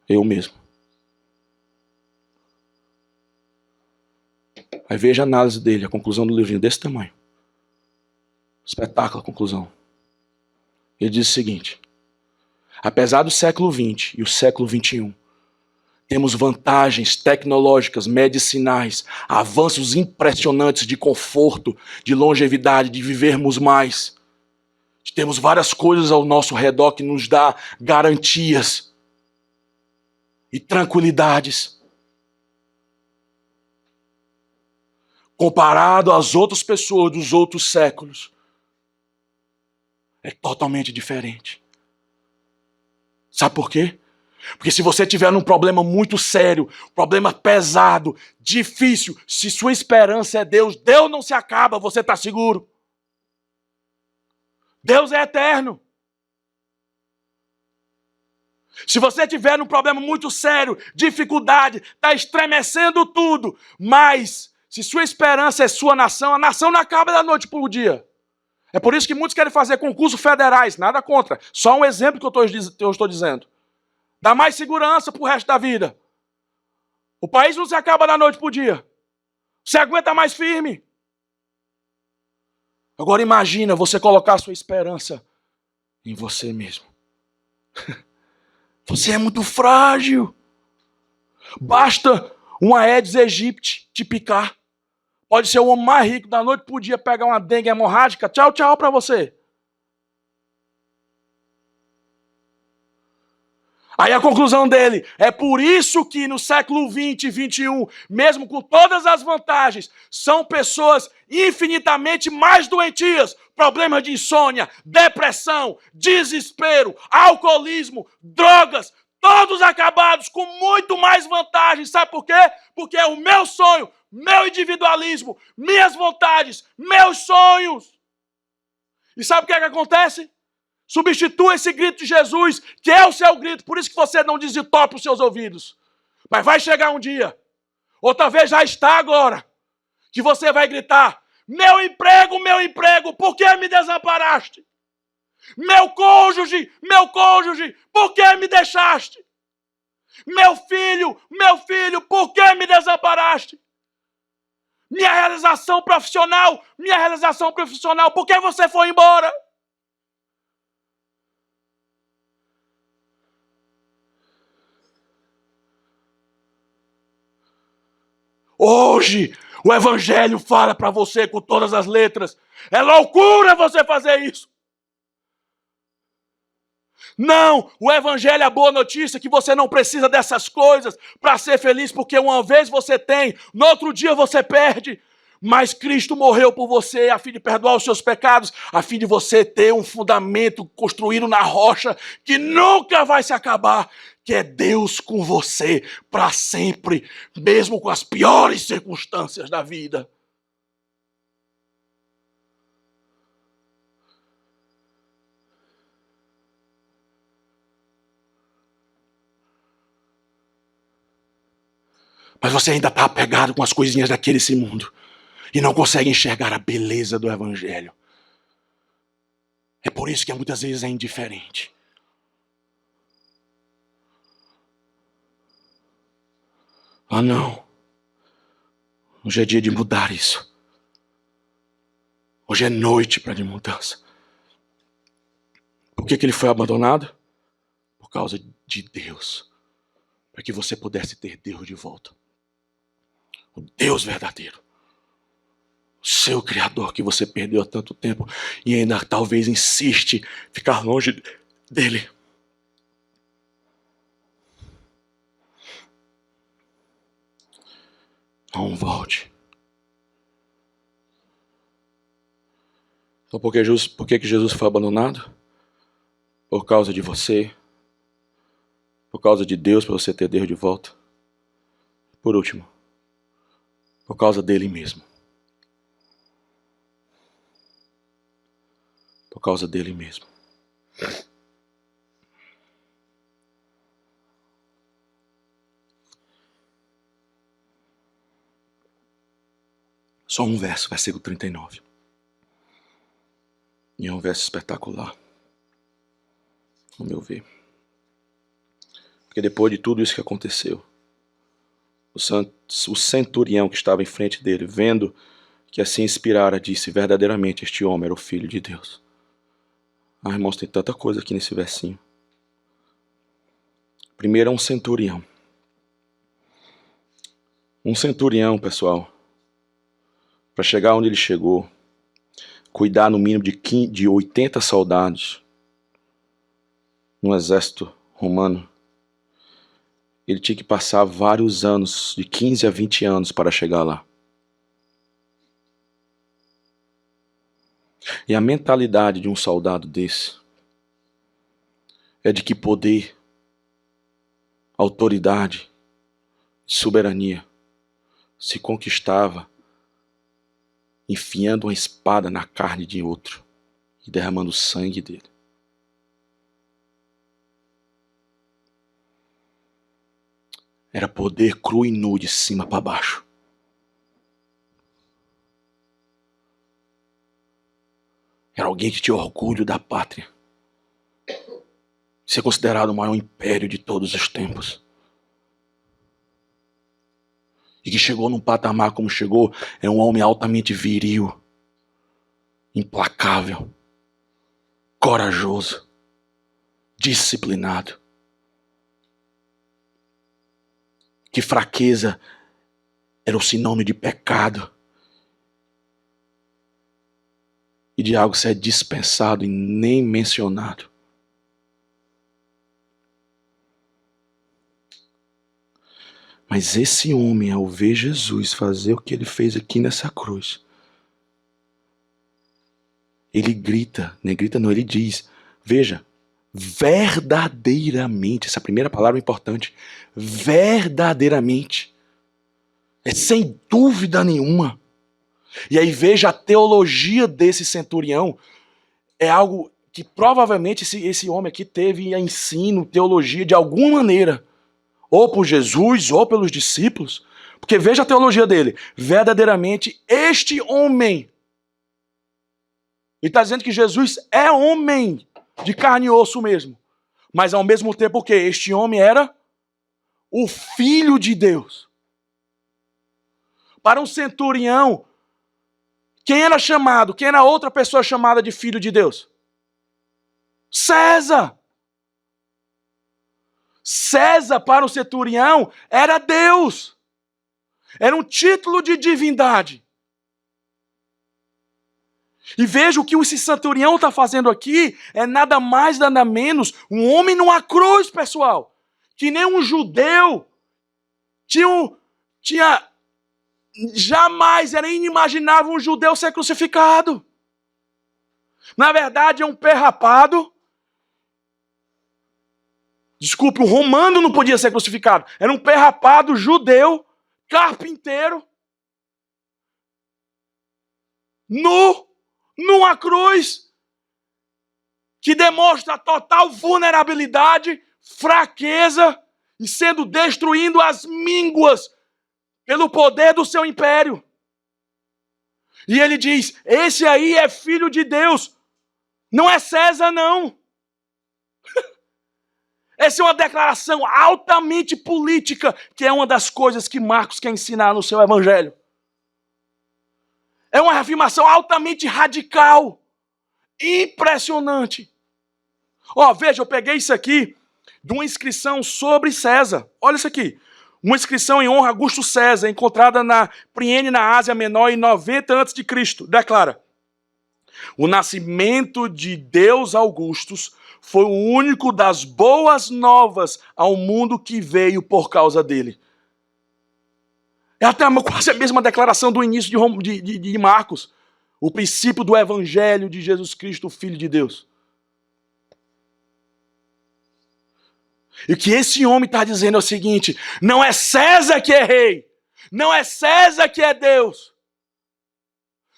Eu mesmo. Aí veja a análise dele, a conclusão do livrinho desse tamanho. Espetáculo a conclusão. Ele diz o seguinte: apesar do século XX e o século XXI, temos vantagens tecnológicas, medicinais, avanços impressionantes de conforto, de longevidade, de vivermos mais. Temos várias coisas ao nosso redor que nos dá garantias e tranquilidades. Comparado às outras pessoas dos outros séculos, é totalmente diferente. Sabe por quê? Porque se você tiver num problema muito sério, problema pesado, difícil, se sua esperança é Deus, Deus não se acaba, você está seguro. Deus é eterno. Se você tiver num problema muito sério, dificuldade, está estremecendo tudo, mas se sua esperança é sua nação, a nação não acaba da noite para o dia. É por isso que muitos querem fazer concursos federais, nada contra. Só um exemplo que eu estou dizendo. Dá mais segurança para o resto da vida. O país não se acaba da noite para o dia. Você aguenta mais firme. Agora imagina você colocar sua esperança em você mesmo. Você é muito frágil. Basta uma Aedes aegypti te picar. Pode ser o homem mais rico da noite pro dia, pegar uma dengue hemorrágica. Tchau, tchau pra você. Aí a conclusão dele, é por isso que no século 20 e 21, mesmo com todas as vantagens, são pessoas infinitamente mais doentias. Problemas de insônia, depressão, desespero, alcoolismo, drogas, todos acabados com muito mais vantagens. Sabe por quê? Porque é o meu sonho, meu individualismo, minhas vontades, meus sonhos. E sabe o que é que acontece? Substitua esse grito de Jesus, que é o seu grito, por isso que você não desentope os seus ouvidos. Mas vai chegar um dia, ou talvez já está agora, que você vai gritar: meu emprego, por que me desamparaste? Meu cônjuge, por que me deixaste? Meu filho, por que me desamparaste? Minha realização profissional, por que você foi embora? Hoje, o Evangelho fala para você com todas as letras. É loucura você fazer isso. Não, o Evangelho é a boa notícia que você não precisa dessas coisas para ser feliz, porque uma vez você tem, no outro dia você perde. Mas Cristo morreu por você a fim de perdoar os seus pecados, a fim de você ter um fundamento construído na rocha que nunca vai se acabar, que é Deus com você para sempre, mesmo com as piores circunstâncias da vida. Mas você ainda está apegado com as coisinhas daquele mundo e não consegue enxergar a beleza do Evangelho. É por isso que muitas vezes é indiferente. Ah, não. Hoje é dia de mudar isso. Hoje é noite para de mudança. Por que ele foi abandonado? Por causa de Deus. Para que você pudesse ter Deus de volta. O Deus verdadeiro. O seu Criador que você perdeu há tanto tempo e ainda talvez insiste ficar longe dele. Não volte. Então por que Jesus foi abandonado? Por causa de você. Por causa de Deus, para você ter Deus de volta. Por último, por causa dele mesmo. Por causa dele mesmo. Só um verso, versículo 39. E é um verso espetacular, ao meu ver. Porque depois de tudo isso que aconteceu, o centurião que estava em frente dele, vendo que assim inspirara, disse: verdadeiramente este homem era o Filho de Deus. Ah, irmãos, tem tanta coisa aqui nesse versinho. Primeiro é um centurião. Um centurião, pessoal, para chegar onde ele chegou, cuidar no mínimo de 80 soldados no exército romano, ele tinha que passar vários anos, de 15 a 20 anos para chegar lá. E a mentalidade de um soldado desse é de que poder, autoridade, soberania se conquistava enfiando uma espada na carne de outro e derramando o sangue dele. Era poder cru e nu de cima para baixo. Era alguém que tinha orgulho da pátria. Ser considerado o maior império de todos os tempos. E que chegou num patamar como chegou, é um homem altamente viril. implacável, corajoso, disciplinado. Que fraqueza era o sinônimo de pecado e de algo ser dispensado e nem mencionado. Mas esse homem, ao ver Jesus fazer o que ele fez aqui nessa cruz, ele grita, não grita não, ele diz, veja, verdadeiramente, essa primeira palavra é importante, verdadeiramente, é sem dúvida nenhuma. E aí veja a teologia desse centurião, é algo que provavelmente esse homem aqui teve ensino, teologia de alguma maneira, ou por Jesus, ou pelos discípulos, porque veja a teologia dele, verdadeiramente este homem, ele está dizendo que Jesus é homem, de carne e osso mesmo, mas ao mesmo tempo o que? Este homem era o Filho de Deus. Para um centurião, quem era chamado? Quem era outra pessoa chamada de Filho de Deus? César. César, para o centurião, era Deus. Era um título de divindade. E veja o que esse centurião está fazendo aqui, é nada mais, nada menos, um homem numa cruz, pessoal. Que nem um judeu tinha jamais, era inimaginável um judeu ser crucificado. Na verdade, é um pé rapado. Desculpe, um romano não podia ser crucificado. Era um pé rapado judeu, carpinteiro, nu, numa cruz, que demonstra total vulnerabilidade, fraqueza, e sendo destruindo as mínguas pelo poder do seu império. E ele diz, esse aí é filho de Deus, não é César não. Essa é uma declaração altamente política, que é uma das coisas que Marcos quer ensinar no seu evangelho. É uma afirmação altamente radical, impressionante. Veja, eu peguei isso aqui de uma inscrição sobre César. Olha isso aqui. Uma inscrição em honra a Augusto César, encontrada na Priene, na Ásia Menor, em 90 a.C. Declara: o nascimento de Deus Augustus foi o único das boas novas ao mundo que veio por causa dele. É até quase a mesma declaração do início de Marcos. O princípio do evangelho de Jesus Cristo, o Filho de Deus. E o que esse homem está dizendo é o seguinte: não é César que é rei, não é César que é Deus,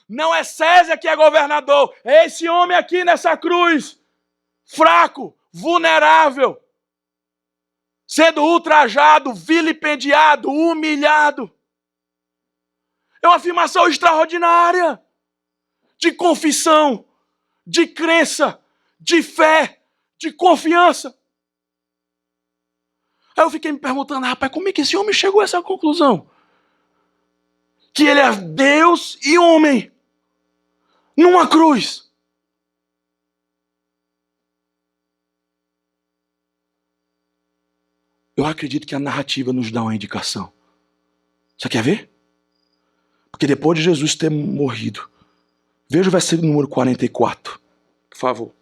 não é César que é governador, é esse homem aqui nessa cruz, fraco, vulnerável, sendo ultrajado, vilipendiado, humilhado. É uma afirmação extraordinária de confissão, de crença, de fé, de confiança. Aí eu fiquei me perguntando, rapaz, como é que esse homem chegou a essa conclusão? Que ele é Deus e homem, numa cruz. Eu acredito que a narrativa nos dá uma indicação. Você quer ver? Porque depois de Jesus ter morrido, veja o versículo número 44, por favor.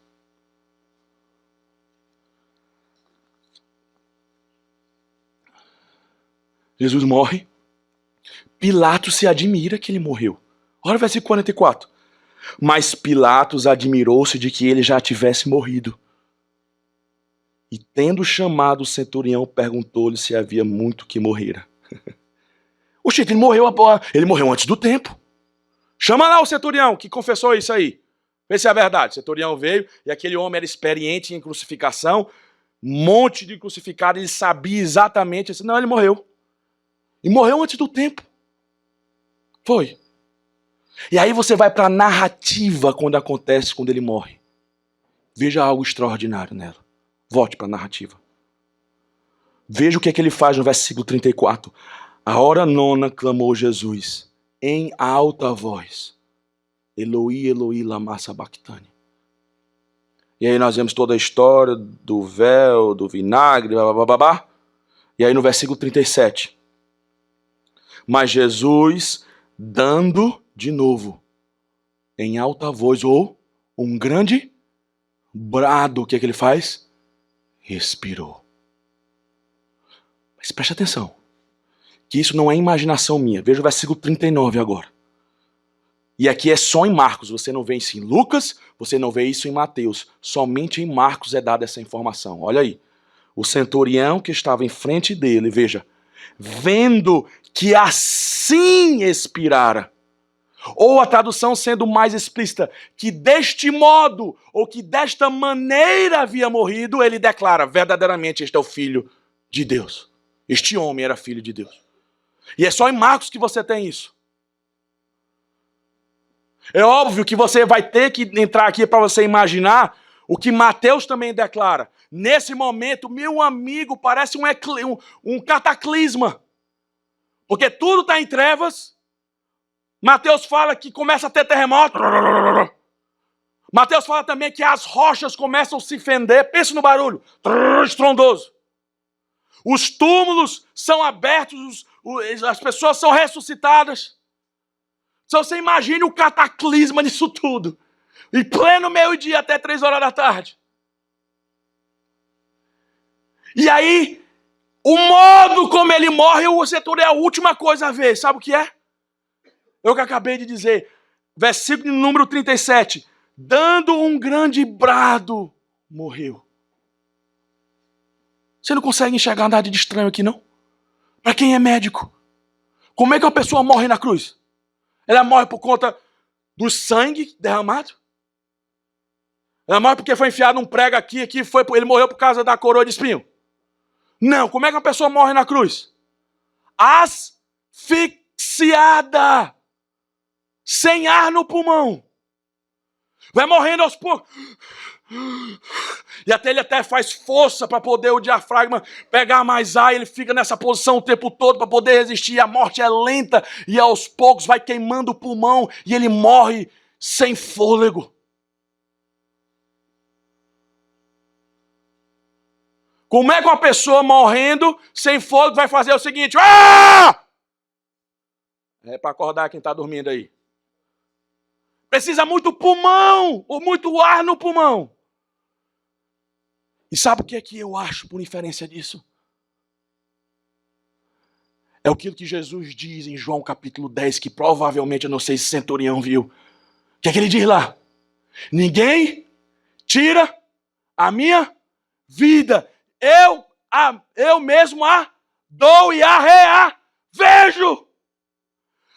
Jesus morre, Pilatos se admira que ele morreu. Olha o versículo 44. Mas Pilatos admirou-se de que ele já tivesse morrido. E tendo chamado o centurião, perguntou-lhe se havia muito que morrera. Oxe, ele morreu antes do tempo. Chama lá o centurião que confessou isso aí. Vê se é verdade. O centurião veio e aquele homem era experiente em crucificação. Um monte de crucificado, ele sabia exatamente. Ele disse, não, ele morreu. E morreu antes do tempo. Foi. E aí você vai para a narrativa quando ele morre. Veja algo extraordinário nela. Volte para a narrativa. Veja o que é que ele faz no versículo 34. A hora nona clamou Jesus em alta voz. Eloi, Eloi, lama sabachthani. E aí nós vemos toda a história do véu, do vinagre, babá. E aí no versículo 37. Mas Jesus, dando de novo, em alta voz, ou um grande brado, o que é que ele faz? Respirou. Mas preste atenção, que isso não é imaginação minha. Veja o versículo 39 agora. E aqui é só em Marcos, você não vê isso em Lucas, você não vê isso em Mateus. Somente em Marcos é dada essa informação. Olha aí, o centurião que estava em frente dele, veja, vendo que assim expirara, ou a tradução sendo mais explícita, que deste modo, ou que desta maneira havia morrido, ele declara, verdadeiramente este é o Filho de Deus. Este homem era filho de Deus. E é só em Marcos que você tem isso. É óbvio que você vai ter que entrar aqui para você imaginar o que Mateus também declara. Nesse momento, meu amigo, parece um cataclisma. Porque tudo está em trevas. Mateus fala que começa a ter terremoto. Mateus fala também que as rochas começam a se fender. Pensa no barulho. Estrondoso. Os túmulos são abertos, as pessoas são ressuscitadas. Então você imagine o cataclisma disso tudo. Em pleno meio-dia até 3 horas da tarde. E aí, o modo como ele morre, o setor é a última coisa a ver. Sabe o que é? Eu que acabei de dizer. Versículo número 37. Dando um grande brado, morreu. Você não consegue enxergar nada de estranho aqui, não? Para quem é médico. Como é que uma pessoa morre na cruz? Ela morre por conta do sangue derramado? Ela morre porque foi enfiado um prego aqui, ele morreu por causa da coroa de espinho? Não, como é que uma pessoa morre na cruz? Asfixiada. Sem ar no pulmão. Vai morrendo aos poucos. E até ele faz força para poder o diafragma pegar mais ar, e ele fica nessa posição o tempo todo para poder resistir. A morte é lenta e aos poucos vai queimando o pulmão e ele morre sem fôlego. Como é que uma pessoa morrendo sem fôlego vai fazer o seguinte? Ah! É para acordar quem está dormindo aí. Precisa muito pulmão, ou muito ar no pulmão. E sabe o que é que eu acho por inferência disso? É aquilo que Jesus diz em João capítulo 10, que provavelmente, eu não sei se o centurião viu. O que é que ele diz lá? Ninguém tira a minha vida. Eu mesmo a dou e a reavejo.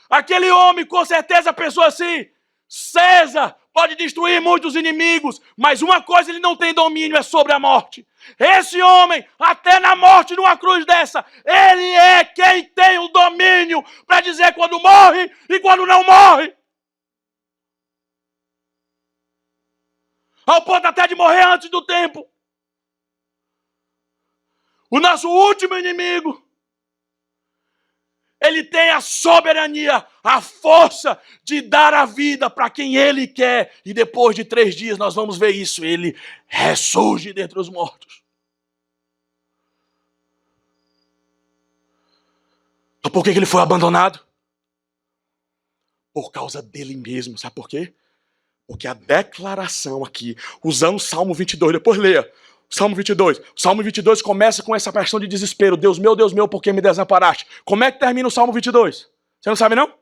Aquele homem com certeza pensou assim, César pode destruir muitos inimigos, mas uma coisa ele não tem domínio, é sobre a morte. Esse homem, até na morte numa cruz dessa, ele é quem tem o domínio para dizer quando morre e quando não morre. Ao ponto até de morrer antes do tempo. O nosso último inimigo, ele tem a soberania, a força de dar a vida para quem ele quer. E depois de 3 dias nós vamos ver isso. Ele ressurge dentre os mortos. Então por que ele foi abandonado? Por causa dele mesmo. Sabe por quê? Porque a declaração aqui, usando o Salmo 22, depois leia. Salmo 22. O Salmo 22 começa com essa questão de desespero. Deus meu, por que me desamparaste? Como é que termina o Salmo 22? Você não sabe, não?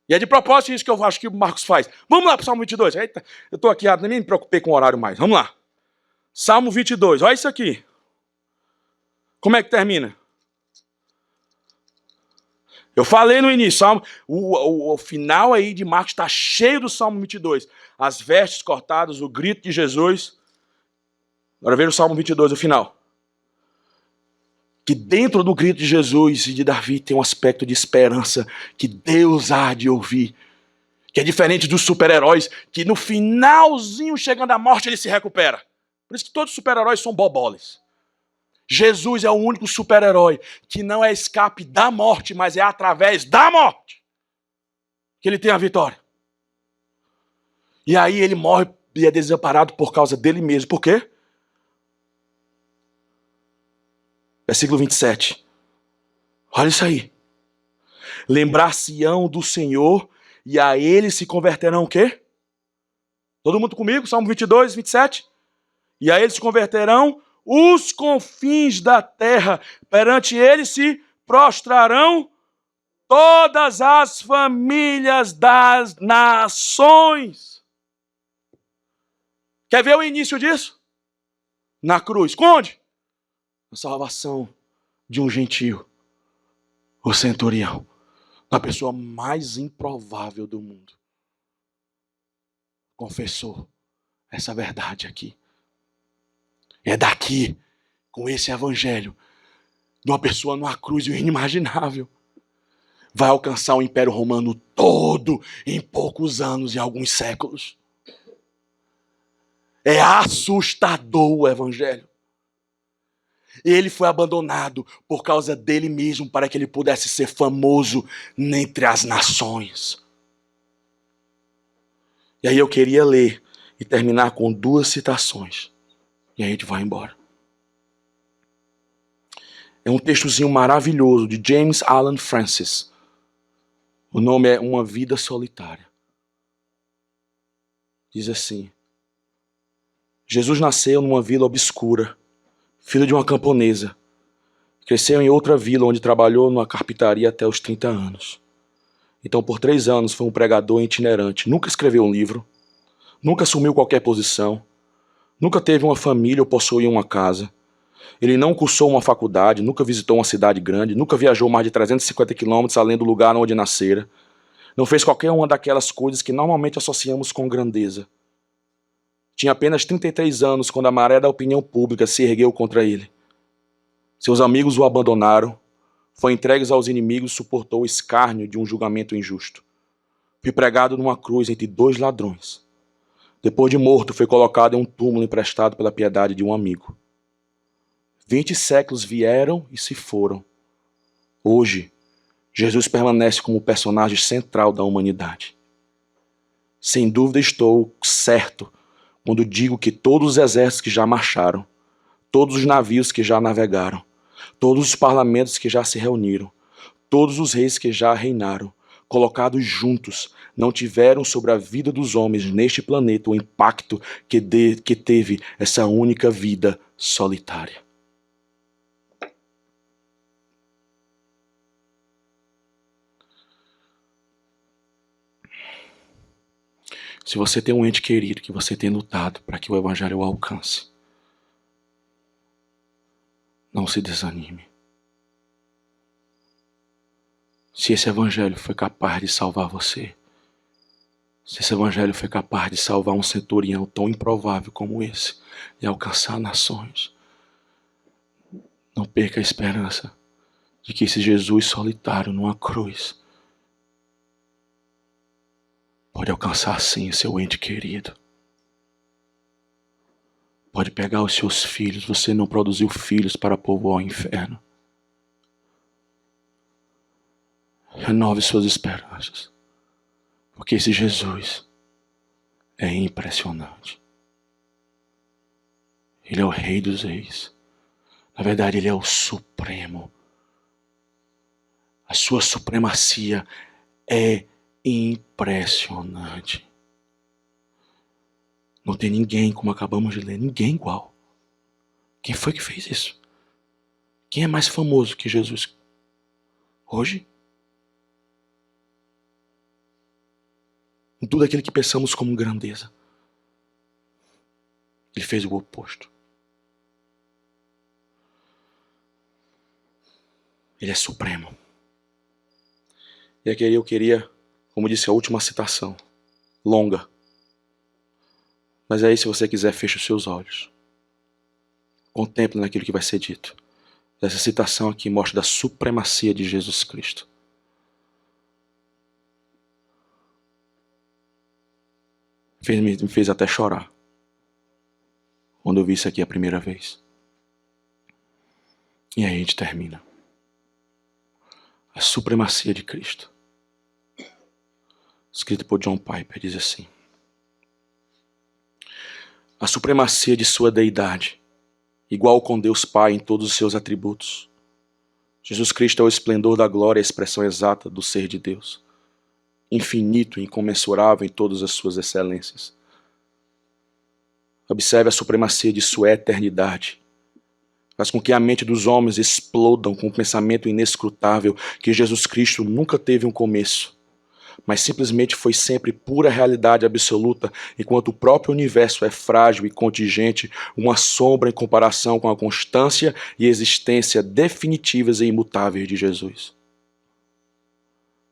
E é de propósito isso que eu acho que o Marcos faz. Vamos lá para o Salmo 22. Eita, eu estou aqui, nem me preocupei com o horário mais. Vamos lá. Salmo 22. Olha isso aqui. Como é que termina? Eu falei no início, o final aí de Marcos está cheio do Salmo 22. As vestes cortadas, o grito de Jesus. Agora veja o Salmo 22, o final. Que dentro do grito de Jesus e de Davi tem um aspecto de esperança que Deus há de ouvir. Que é diferente dos super-heróis, que no finalzinho, chegando à morte, ele se recupera. Por isso que todos os super-heróis são boboles. Jesus é o único super-herói que não é escape da morte, mas é através da morte que ele tem a vitória. E aí ele morre e é desamparado por causa dele mesmo. Por quê? Versículo 27. Olha isso aí. Lembrar-se-ão do Senhor e a ele se converterão o quê? Todo mundo comigo? Salmo 22, 27. E a ele se converterão os confins da terra. Perante ele se prostrarão todas as famílias das nações. Quer ver o início disso? Na cruz. Onde? A salvação de um gentio, o centurião, a pessoa mais improvável do mundo, confessou essa verdade aqui. É daqui, com esse evangelho, de uma pessoa numa cruz, o inimaginável, vai alcançar o Império Romano todo em poucos anos e alguns séculos. É assustador o evangelho. Ele foi abandonado por causa dele mesmo, para que ele pudesse ser famoso entre as nações. E aí eu queria ler e terminar com 2 citações. E aí a gente vai embora. É um textozinho maravilhoso de James Allan Francis. O nome é Uma Vida Solitária. Diz assim: Jesus nasceu numa vila obscura, filho de uma camponesa. Cresceu em outra vila onde trabalhou numa carpintaria até os 30 anos. Então, por 3 anos, foi um pregador itinerante. Nunca escreveu um livro, nunca assumiu qualquer posição, nunca teve uma família ou possuía uma casa. Ele não cursou uma faculdade, nunca visitou uma cidade grande, nunca viajou mais de 350 quilômetros além do lugar onde nascera. Não fez qualquer uma daquelas coisas que normalmente associamos com grandeza. Tinha apenas 33 anos quando a maré da opinião pública se ergueu contra ele. Seus amigos o abandonaram, foi entregue aos inimigos e suportou o escárnio de um julgamento injusto. Foi pregado numa cruz entre 2 ladrões. Depois de morto, foi colocado em um túmulo emprestado pela piedade de um amigo. 20 séculos vieram e se foram. Hoje, Jesus permanece como o personagem central da humanidade. Sem dúvida estou certo quando digo que todos os exércitos que já marcharam, todos os navios que já navegaram, todos os parlamentos que já se reuniram, todos os reis que já reinaram, colocados juntos, não tiveram sobre a vida dos homens neste planeta o impacto que teve essa única vida solitária. Se você tem um ente querido que você tem lutado para que o evangelho o alcance, não se desanime. Se esse evangelho foi capaz de salvar você, se esse evangelho foi capaz de salvar um centurião tão improvável como esse e alcançar nações, não perca a esperança de que esse Jesus solitário numa cruz pode alcançar sim seu ente querido. Pode pegar os seus filhos. Você não produziu filhos para povoar o inferno. Renove suas esperanças. Porque esse Jesus é impressionante. Ele é o Rei dos Reis. Na verdade, ele é o Supremo. A sua supremacia é impressionante. Não tem ninguém, como acabamos de ler, ninguém igual. Quem foi que fez isso? Quem é mais famoso que Jesus hoje? Em tudo aquilo que pensamos como grandeza, ele fez o oposto. Ele é supremo. E aqui eu queria, como disse a última citação, longa. Mas aí, se você quiser, feche os seus olhos. Contemple naquilo que vai ser dito. Essa citação aqui mostra da supremacia de Jesus Cristo. Me fez até chorar quando eu vi isso aqui a primeira vez. E aí a gente termina. A supremacia de Cristo. Escrito por John Piper, diz assim: A supremacia de sua deidade, igual com Deus Pai em todos os seus atributos. Jesus Cristo é o esplendor da glória e a expressão exata do ser de Deus, infinito e incomensurável em todas as suas excelências. Observe a supremacia de sua eternidade. Faz com que a mente dos homens explodam com o pensamento inescrutável que Jesus Cristo nunca teve um começo, mas simplesmente foi sempre pura realidade absoluta, enquanto o próprio universo é frágil e contingente, uma sombra em comparação com a constância e existência definitivas e imutáveis de Jesus.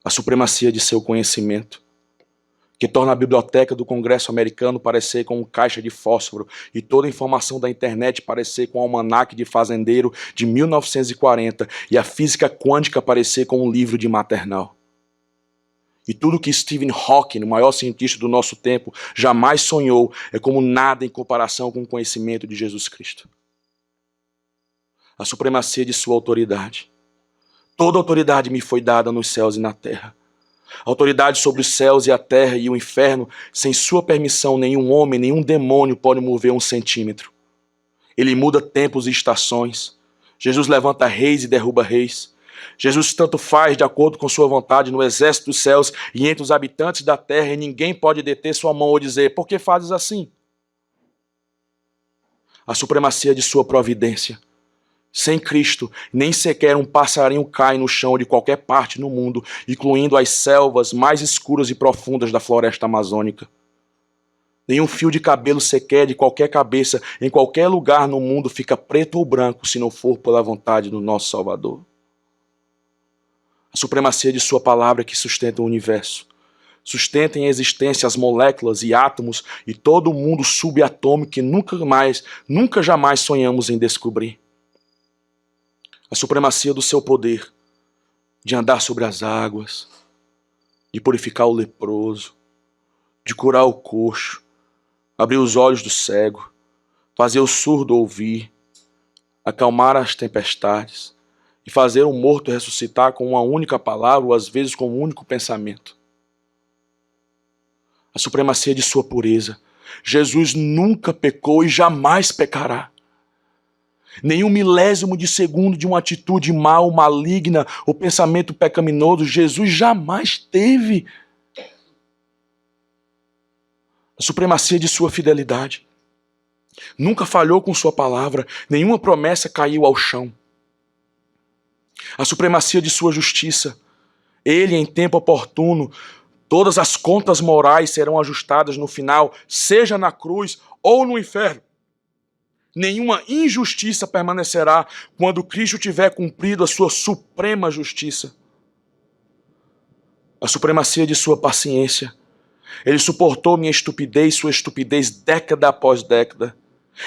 A supremacia de seu conhecimento, que torna a biblioteca do Congresso americano parecer com um caixa de fósforo e toda a informação da internet parecer com um almanaque de fazendeiro de 1940 e a física quântica parecer com um livro de maternal. E tudo que Stephen Hawking, o maior cientista do nosso tempo, jamais sonhou é como nada em comparação com o conhecimento de Jesus Cristo. A supremacia de sua autoridade. Toda autoridade me foi dada nos céus e na terra. Autoridade sobre os céus e a terra e o inferno, sem sua permissão, nenhum homem, nenhum demônio pode mover 1 centímetro. Ele muda tempos e estações. Jesus levanta reis e derruba reis. Jesus tanto faz de acordo com sua vontade no exército dos céus e entre os habitantes da terra, e ninguém pode deter sua mão ou dizer, por que fazes assim? A supremacia de sua providência. Sem Cristo, nem sequer um passarinho cai no chão de qualquer parte no mundo, incluindo as selvas mais escuras e profundas da floresta amazônica. Nenhum fio de cabelo sequer de qualquer cabeça, em qualquer lugar no mundo, fica preto ou branco se não for pela vontade do nosso Salvador. A supremacia de sua palavra que sustenta o universo. Sustenta em existência as moléculas e átomos e todo o mundo subatômico que nunca jamais sonhamos em descobrir. A supremacia do seu poder de andar sobre as águas, de purificar o leproso, de curar o coxo, abrir os olhos do cego, fazer o surdo ouvir, acalmar as tempestades e fazer o morto ressuscitar com uma única palavra ou às vezes com um único pensamento. A supremacia de sua pureza. Jesus nunca pecou e jamais pecará. Nenhum milésimo de segundo de uma atitude mal, maligna ou pensamento pecaminoso Jesus jamais teve. A supremacia de sua fidelidade. Nunca falhou com sua palavra, nenhuma promessa caiu ao chão. A supremacia de sua justiça. Ele, em tempo oportuno, todas as contas morais serão ajustadas no final, seja na cruz ou no inferno. Nenhuma injustiça permanecerá quando Cristo tiver cumprido a sua suprema justiça. A supremacia de sua paciência. Ele suportou minha estupidez, sua estupidez, década após década.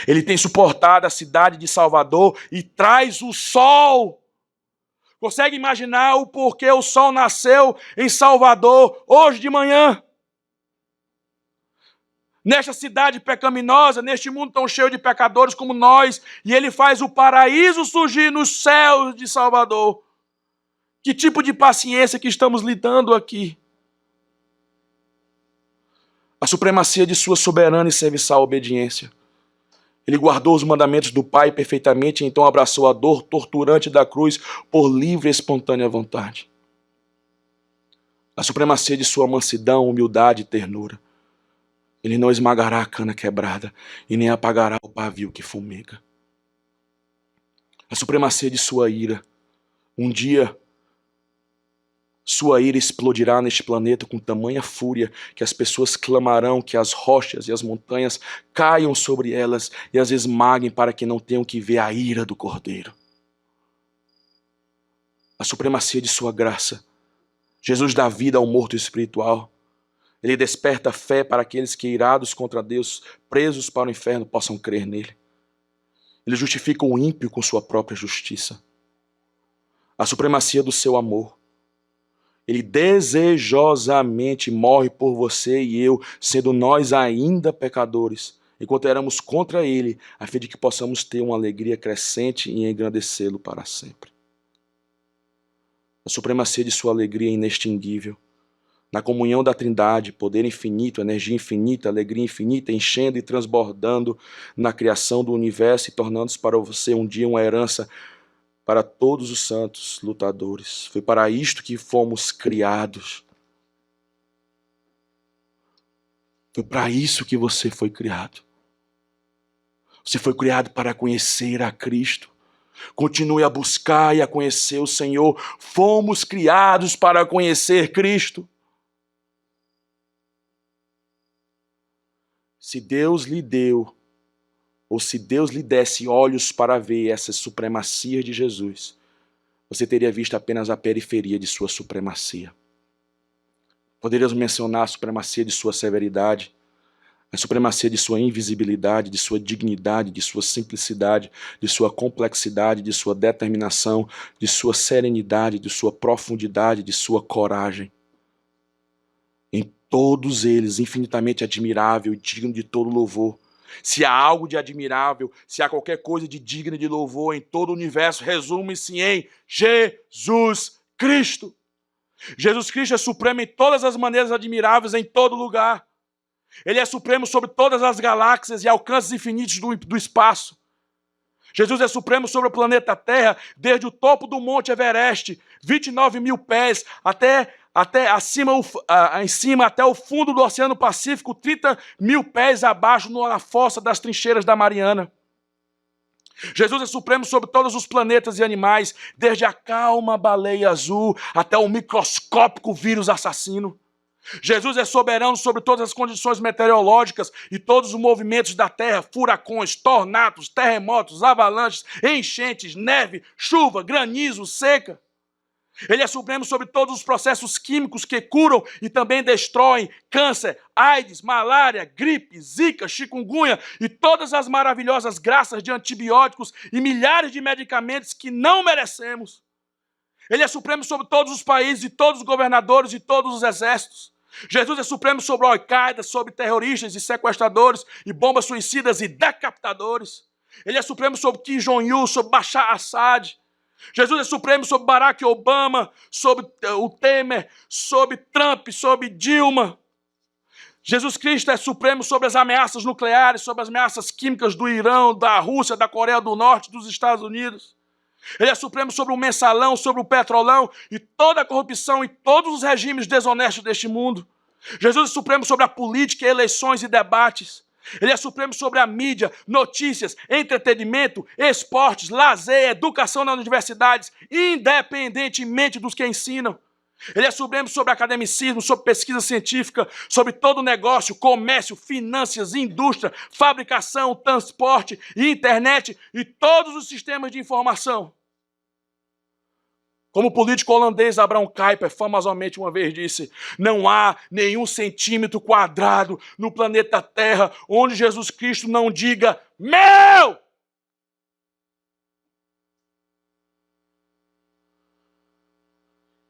Ele tem suportado a cidade de Salvador e traz o sol. Consegue imaginar o porquê o sol nasceu em Salvador hoje de manhã? Nesta cidade pecaminosa, neste mundo tão cheio de pecadores como nós, e ele faz o paraíso surgir nos céus de Salvador. Que tipo de paciência que estamos lidando aqui? A supremacia de sua soberana e serviçal obediência. Ele guardou os mandamentos do Pai perfeitamente e então abraçou a dor torturante da cruz por livre e espontânea vontade. A supremacia de sua mansidão, humildade e ternura. Ele não esmagará a cana quebrada e nem apagará o pavio que fumega. A supremacia de sua ira. Um dia, sua ira explodirá neste planeta com tamanha fúria que as pessoas clamarão que as rochas e as montanhas caiam sobre elas e as esmaguem para que não tenham que ver a ira do Cordeiro. A supremacia de sua graça. Jesus dá vida ao morto espiritual. Ele desperta fé para aqueles que, irados contra Deus, presos para o inferno, possam crer nele. Ele justifica o ímpio com sua própria justiça. A supremacia do seu amor. Ele desejosamente morre por você e eu, sendo nós ainda pecadores, enquanto éramos contra ele, a fim de que possamos ter uma alegria crescente e engrandecê-lo para sempre. A supremacia de sua alegria é inextinguível. na comunhão da Trindade, poder infinito, energia infinita, alegria infinita, enchendo e transbordando na criação do universo e tornando-se para você um dia uma herança para todos os santos lutadores. Foi para isto que fomos criados. Foi para isso que você foi criado. Você foi criado para conhecer a Cristo. Continue a buscar e a conhecer o Senhor. Fomos criados para conhecer Cristo. Se Deus lhe deu, ou se Deus lhe desse olhos para ver essa supremacia de Jesus, você teria visto apenas a periferia de sua supremacia. Poderíamos mencionar a supremacia de sua severidade, a supremacia de sua invisibilidade, de sua dignidade, de sua simplicidade, de sua complexidade, de sua determinação, de sua serenidade, de sua profundidade, de sua coragem. Em todos eles, infinitamente admirável e digno de todo louvor. Se há algo de admirável, se há qualquer coisa de digna de louvor em todo o universo, resume-se em Jesus Cristo. Jesus Cristo é supremo em todas as maneiras admiráveis, em todo lugar. Ele é supremo sobre todas as galáxias e alcances infinitos do espaço. Jesus é supremo sobre o planeta Terra, desde o topo do Monte Everest, 29 mil pés, até em cima, até o fundo do Oceano Pacífico, 30 mil pés abaixo, na fossa das trincheiras da Mariana. Jesus é supremo sobre todos os planetas e animais, desde a calma baleia azul até o microscópico vírus assassino. Jesus é soberano sobre todas as condições meteorológicas e todos os movimentos da terra, furacões, tornados, terremotos, avalanches, enchentes, neve, chuva, granizo, seca. Ele é supremo sobre todos os processos químicos que curam e também destroem câncer, AIDS, malária, gripe, zika, chikungunya e todas as maravilhosas graças de antibióticos e milhares de medicamentos que não merecemos. Ele é supremo sobre todos os países e todos os governadores e todos os exércitos. Jesus é supremo sobre a Al-Qaeda, sobre terroristas e sequestradores e bombas suicidas e decapitadores. Ele é supremo sobre Kim Jong-un, sobre Bashar Assad. Jesus é supremo sobre Barack Obama, sobre o Temer, sobre Trump, sobre Dilma. Jesus Cristo é supremo sobre as ameaças nucleares, sobre as ameaças químicas do Irã, da Rússia, da Coreia do Norte, dos Estados Unidos. Ele é supremo sobre o mensalão, sobre o petrolão e toda a corrupção e todos os regimes desonestos deste mundo. Jesus é supremo sobre a política, eleições e debates. Ele é supremo sobre a mídia, notícias, entretenimento, esportes, lazer, educação nas universidades, independentemente dos que ensinam. Ele é supremo sobre academicismo, sobre pesquisa científica, sobre todo negócio, comércio, finanças, indústria, fabricação, transporte, internet e todos os sistemas de informação. Como o político holandês Abraham Kuyper famosamente uma vez disse, não há nenhum centímetro quadrado no planeta Terra onde Jesus Cristo não diga, meu!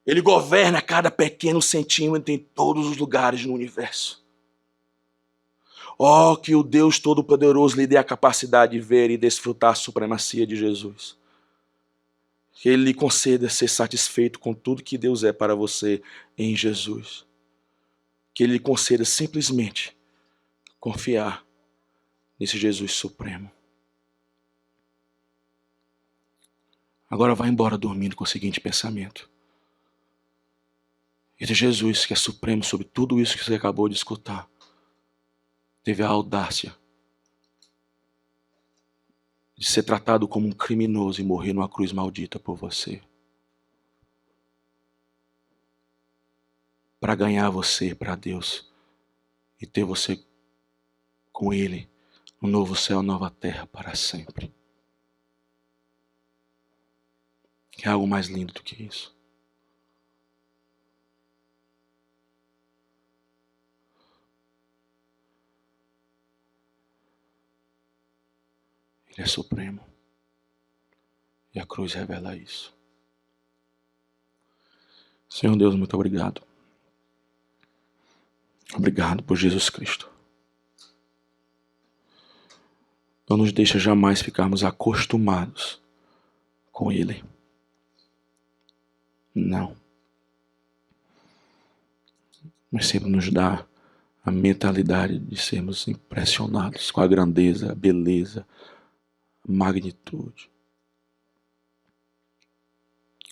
Ele governa cada pequeno centímetro em todos os lugares no universo. Oh, que o Deus Todo-Poderoso lhe dê a capacidade de ver e desfrutar a supremacia de Jesus. Que Ele lhe conceda ser satisfeito com tudo que Deus é para você em Jesus. Que Ele lhe conceda simplesmente confiar nesse Jesus supremo. Agora vá embora dormindo com o seguinte pensamento. Esse Jesus que é supremo sobre tudo isso que você acabou de escutar, teve a audácia de ser tratado como um criminoso e morrer numa cruz maldita por você. Para ganhar você para Deus e ter você com Ele no novo céu, nova terra para sempre. Que é algo mais lindo do que isso. Ele é supremo. E a cruz revela isso. Senhor Deus, muito obrigado. Obrigado por Jesus Cristo. Não nos deixa jamais ficarmos acostumados com Ele. Não. mas sempre nos dá a mentalidade de sermos impressionados com a grandeza, a beleza, a magnitude,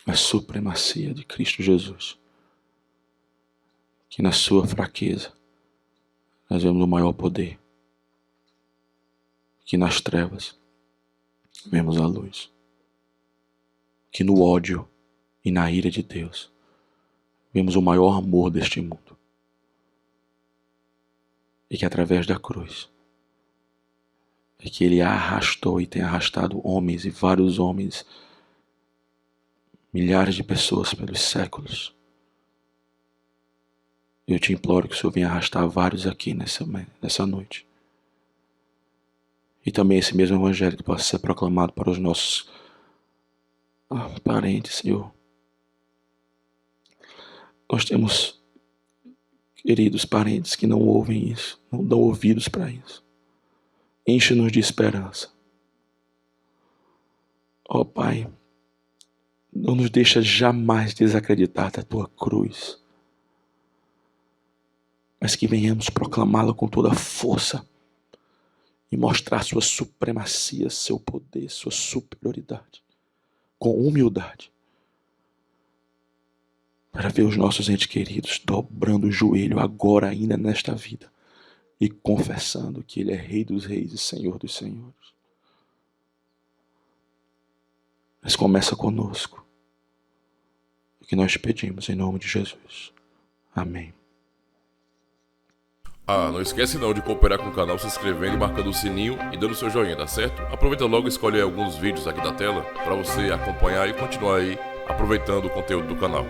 a supremacia de Cristo Jesus. Que na sua fraqueza nós vemos o maior poder. Que nas trevas vemos a luz. Que no ódio e na ira de Deus vemos o maior amor deste mundo. E que através da cruz é que Ele arrastou e tem arrastado homens e vários homens, milhares de pessoas pelos séculos. Eu te imploro que o Senhor venha arrastar vários aqui nessa noite. E também esse mesmo evangelho que possa ser proclamado para os nossos parentes, Senhor. Nós temos queridos parentes que não ouvem isso, não dão ouvidos para isso. Enche-nos de esperança. Ó Pai, não nos deixa jamais desacreditar da Tua cruz, mas que venhamos proclamá-la com toda a força e mostrar sua supremacia, seu poder, sua superioridade, com humildade, para ver os nossos entes queridos dobrando o joelho agora ainda nesta vida e confessando que Ele é Rei dos Reis e Senhor dos Senhores. Mas começa conosco, o que nós te pedimos em nome de Jesus. Amém. Não esquece não de cooperar com o canal se inscrevendo e marcando o sininho e dando seu joinha, tá certo? Aproveita logo e escolhe alguns vídeos aqui da tela para você acompanhar e continuar aí aproveitando o conteúdo do canal.